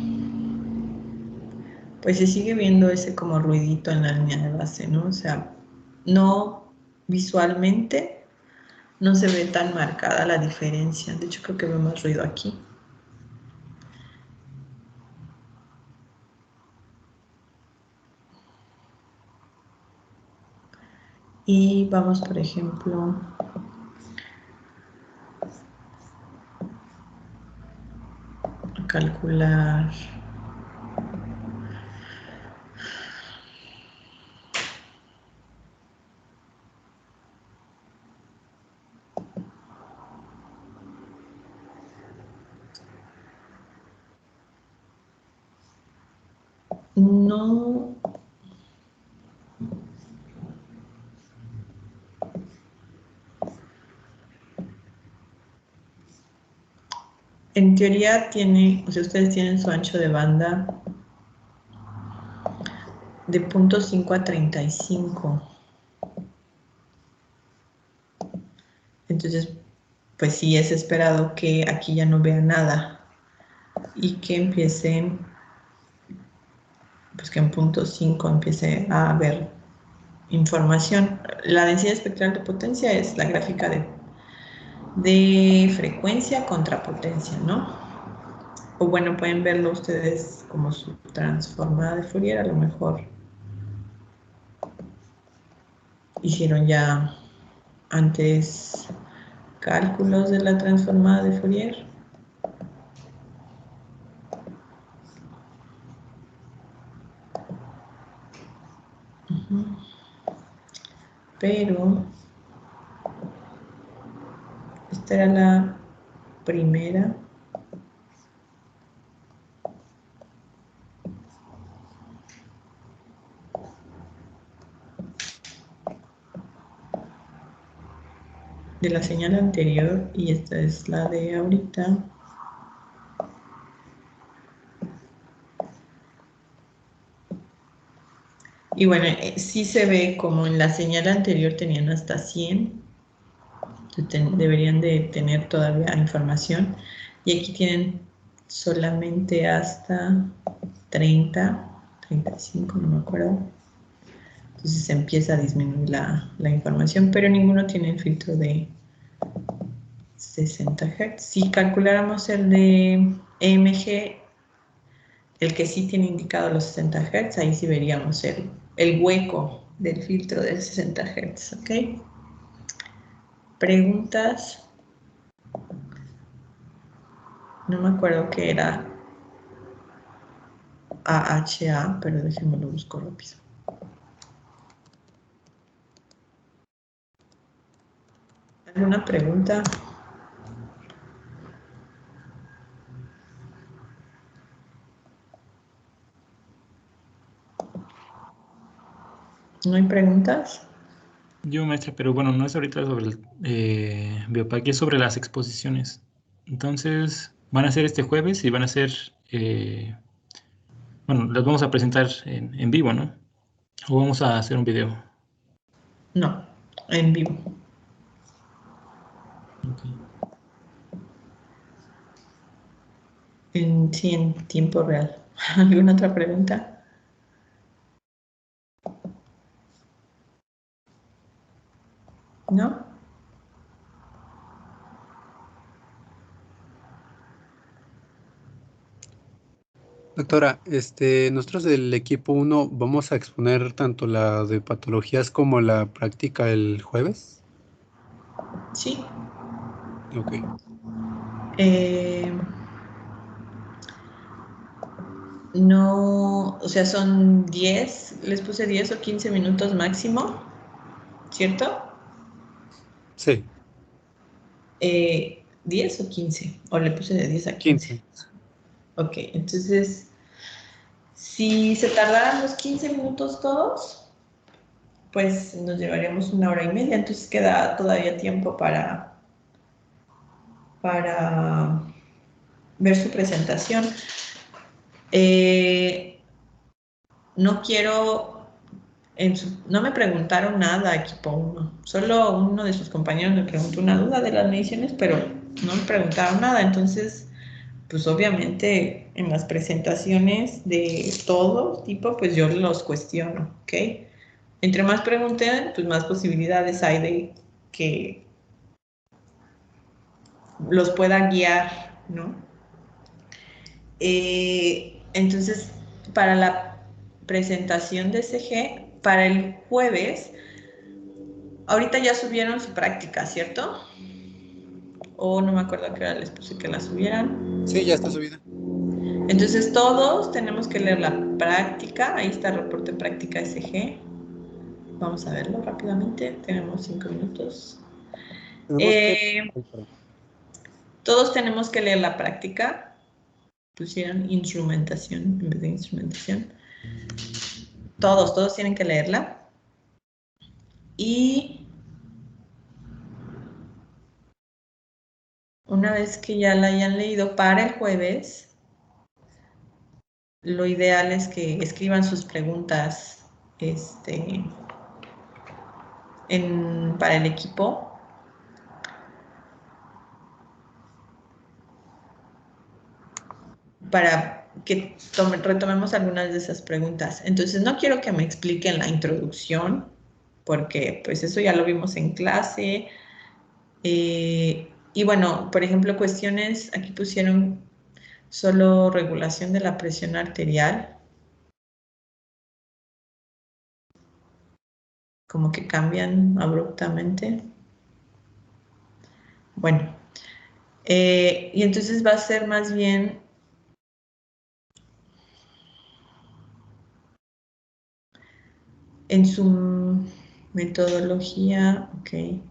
pues se sigue viendo ese como ruidito en la línea de base, ¿no? O sea, no visualmente no se ve tan marcada la diferencia. De hecho, creo que veo más ruido aquí. Y vamos, por ejemplo, a calcular no. En teoría tiene, o sea, ustedes tienen su ancho de banda de .5 a 35. Entonces, pues sí es esperado que aquí ya no vea nada y que empiecen, pues que en .5 empiece a ver información. La densidad espectral de potencia es la gráfica de frecuencia contra potencia, ¿no? O bueno, pueden verlo ustedes como su transformada de Fourier, a lo mejor hicieron ya antes cálculos de la transformada de Fourier. Pero esta era la primera. De la señal anterior y esta es la de ahorita. Y bueno, sí se ve como en la señal anterior tenían hasta 100. Deberían de tener todavía información. Y aquí tienen solamente hasta 30, 35, no me acuerdo. Entonces empieza a disminuir la información, pero ninguno tiene el filtro de 60 Hz. Si calculáramos el de EMG, el que sí tiene indicado los 60 Hz, ahí sí veríamos el hueco del filtro de 60 Hz, ¿ok? ¿Preguntas? No me acuerdo qué era AHA, pero déjenme lo busco rápido. ¿Alguna pregunta? ¿No hay preguntas? Yo, maestra, pero bueno, no es ahorita sobre el bioparque, es sobre las exposiciones. Entonces, van a ser este jueves y van a ser, bueno, las vamos a presentar en vivo, ¿no? ¿O vamos a hacer un video? No, en vivo. Sí, en tiempo real. ¿Alguna otra pregunta? ¿No? Doctora, nosotros del equipo 1 vamos a exponer tanto la de patologías como la práctica el jueves. Sí. Ok. No, o sea, son 10, les puse 10 o 15 minutos máximo, ¿cierto? Sí. 10 o 15, o le puse de 10 a 15. Ok, entonces, si se tardaran los 15 minutos todos, pues nos llevaríamos 1 hora y media, entonces queda todavía tiempo para ver su presentación. No quiero, no me preguntaron nada, equipo 1, solo uno de sus compañeros me preguntó una duda de las mediciones, pero no me preguntaron nada, entonces, pues obviamente en las presentaciones de todo tipo, pues yo los cuestiono, ¿ok? Entre más pregunten, pues más posibilidades hay de que los pueda guiar, ¿no? Entonces, para la presentación de CG, para el jueves, ahorita ya subieron su práctica, ¿cierto? O no me acuerdo a qué hora les puse que la subieran. Sí, ya está subida. Entonces, todos tenemos que leer la práctica. Ahí está el reporte práctica SG. Vamos a verlo rápidamente. Tenemos 5 minutos. Todos tenemos que leer la práctica. Pusieron instrumentación en vez de instrumentación. Todos tienen que leerla. Y una vez que ya la hayan leído para el jueves, lo ideal es que escriban sus preguntas para el equipo. Para que retomemos algunas de esas preguntas. Entonces, no quiero que me expliquen la introducción, porque pues eso ya lo vimos en clase. Y bueno, por ejemplo, cuestiones, aquí pusieron solo regulación de la presión arterial. Como que cambian abruptamente. Bueno, y entonces va a ser más bien en su metodología, ok.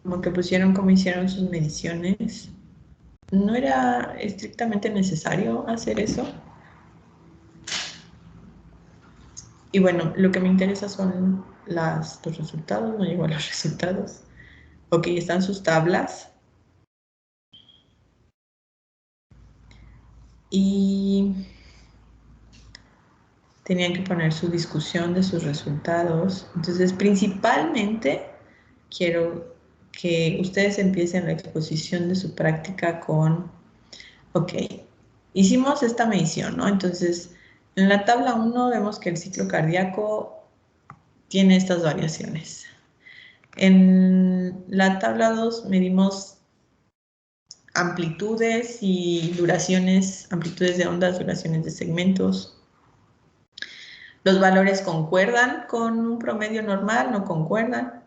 Como que pusieron cómo hicieron sus mediciones. No era estrictamente necesario hacer eso. Y bueno, lo que me interesa son los resultados, no llego a los resultados. Ok, están sus tablas. y tenían que poner su discusión de sus resultados. Entonces, principalmente, quiero que ustedes empiecen la exposición de su práctica con, ok, hicimos esta medición, ¿no? Entonces, en la tabla 1 vemos que el ciclo cardíaco tiene estas variaciones. En la tabla 2 medimos amplitudes y duraciones, amplitudes de ondas, duraciones de segmentos. Los valores concuerdan con un promedio normal, no concuerdan.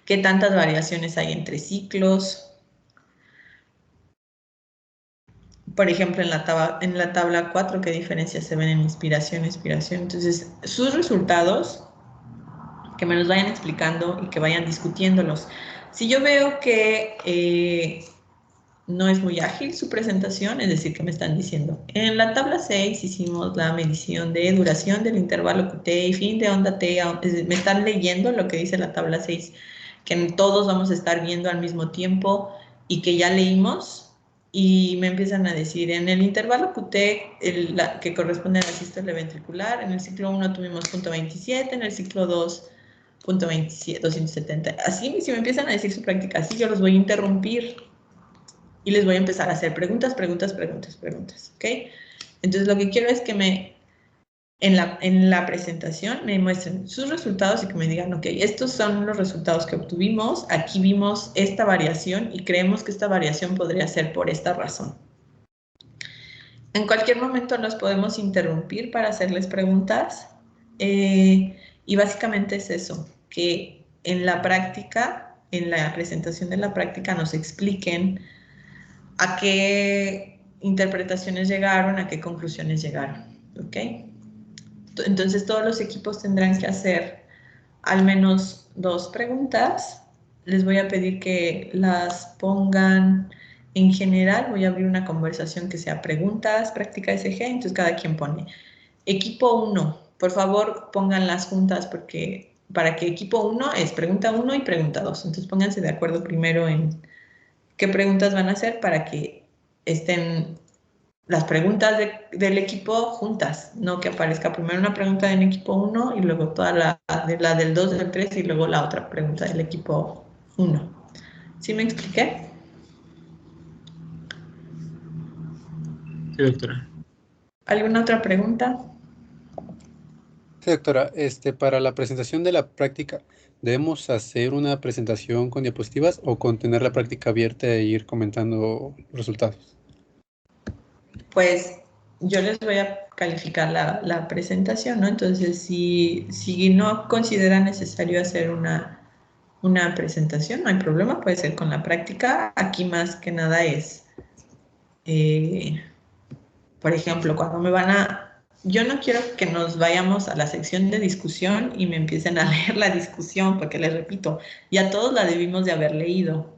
¿Qué tantas variaciones hay entre ciclos? Por ejemplo, en la tabla 4, ¿qué diferencias se ven en inspiración, expiración? Entonces, sus resultados, que me los vayan explicando y que vayan discutiéndolos. Si yo veo que no es muy ágil su presentación, es decir, que me están diciendo, en la tabla 6 hicimos la medición de duración del intervalo QT y fin de onda T, me están leyendo lo que dice la tabla 6, que todos vamos a estar viendo al mismo tiempo y que ya leímos, y me empiezan a decir, en el intervalo QT, que corresponde a la sístole ventricular, en el ciclo 1 tuvimos .27, en el ciclo 2, .27, 270. Así, si me empiezan a decir su práctica así, yo los voy a interrumpir y les voy a empezar a hacer preguntas, ¿ok? Entonces, lo que quiero es que en la presentación me muestren sus resultados y que me digan, ok, estos son los resultados que obtuvimos, aquí vimos esta variación y creemos que esta variación podría ser por esta razón. En cualquier momento los podemos interrumpir para hacerles preguntas y básicamente es eso, que en la práctica, en la presentación de la práctica nos expliquen a qué interpretaciones llegaron, a qué conclusiones llegaron, ¿ok? Entonces todos los equipos tendrán que hacer al menos 2 preguntas. Les voy a pedir que las pongan en general. Voy a abrir una conversación que sea preguntas, práctica SG, entonces cada quien pone. Equipo 1, por favor pónganlas juntas porque para que equipo 1 es pregunta 1 y pregunta 2. Entonces pónganse de acuerdo primero en qué preguntas van a hacer para que estén las preguntas del equipo juntas, no que aparezca primero una pregunta en equipo 1 y luego toda la del 2, del 3 y luego la otra pregunta del equipo 1. ¿Sí me expliqué? Sí, doctora. ¿Alguna otra pregunta? Sí, doctora, para la presentación de la práctica, ¿debemos hacer una presentación con diapositivas o con tener la práctica abierta e ir comentando resultados? Pues yo les voy a calificar la presentación, ¿no? Entonces, si no consideran necesario hacer una presentación, no hay problema, puede ser con la práctica. Aquí más que nada es, por ejemplo, cuando me van a... Yo no quiero que nos vayamos a la sección de discusión y me empiecen a leer la discusión, porque les repito, ya todos la debimos de haber leído.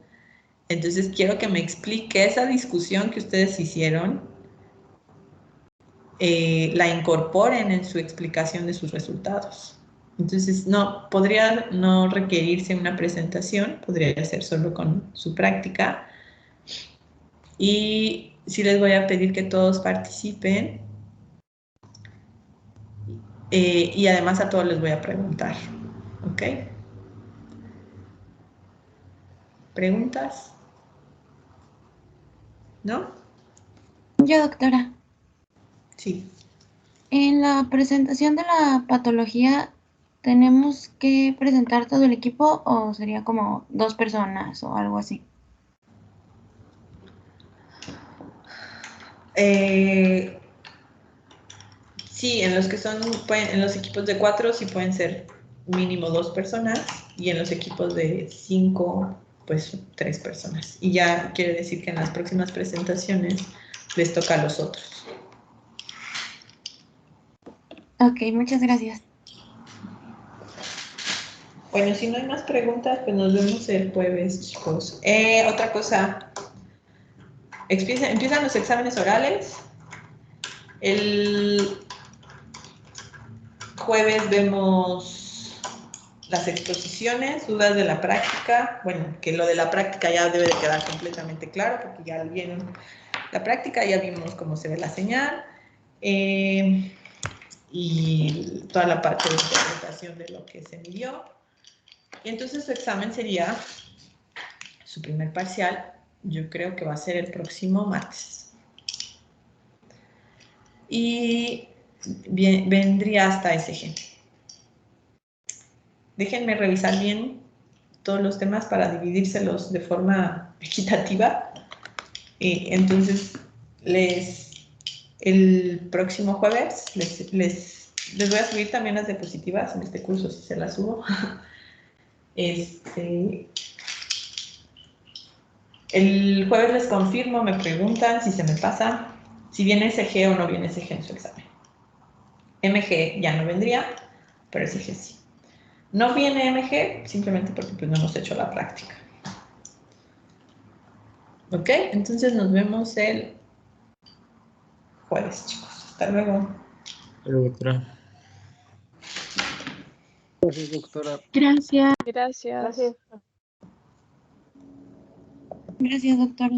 Entonces quiero que me explique esa discusión que ustedes hicieron, la incorporen en su explicación de sus resultados. Entonces, no, podría no requerirse una presentación, podría ser solo con su práctica. Y sí les voy a pedir que todos participen. Y además a todos les voy a preguntar. ¿Ok? ¿Preguntas? ¿No? Yo, doctora, Sí. en la presentación de la patología, ¿tenemos que presentar todo el equipo o sería como 2 personas o algo así? Sí, en los que son, en los equipos de 4 sí pueden ser mínimo 2 personas y en los equipos de 5, pues 3 personas. Y ya quiere decir que en las próximas presentaciones les toca a los otros. Ok, muchas gracias. Bueno, si no hay más preguntas, pues nos vemos el jueves, chicos. Otra cosa, empiezan los exámenes orales. El jueves vemos las exposiciones, dudas de la práctica. Bueno, que lo de la práctica ya debe de quedar completamente claro porque ya vieron la práctica, ya vimos cómo se ve la señal y toda la parte de interpretación de lo que se midió. Y entonces su examen sería, su primer parcial, yo creo que va a ser el próximo martes. Y vendría hasta SG. Déjenme revisar bien todos los temas para dividírselos de forma equitativa. Entonces, el próximo jueves les voy a subir también las diapositivas en este curso, si se las subo. El jueves les confirmo, me preguntan si se me pasa, si viene SG o no viene SG en su examen. MG ya no vendría, pero SG sí. No viene MG simplemente porque pues, no hemos hecho la práctica. ¿Ok? Entonces nos vemos el jueves, chicos. Hasta luego. Pero, doctora. Gracias, doctora. Gracias. Gracias. Gracias, doctora.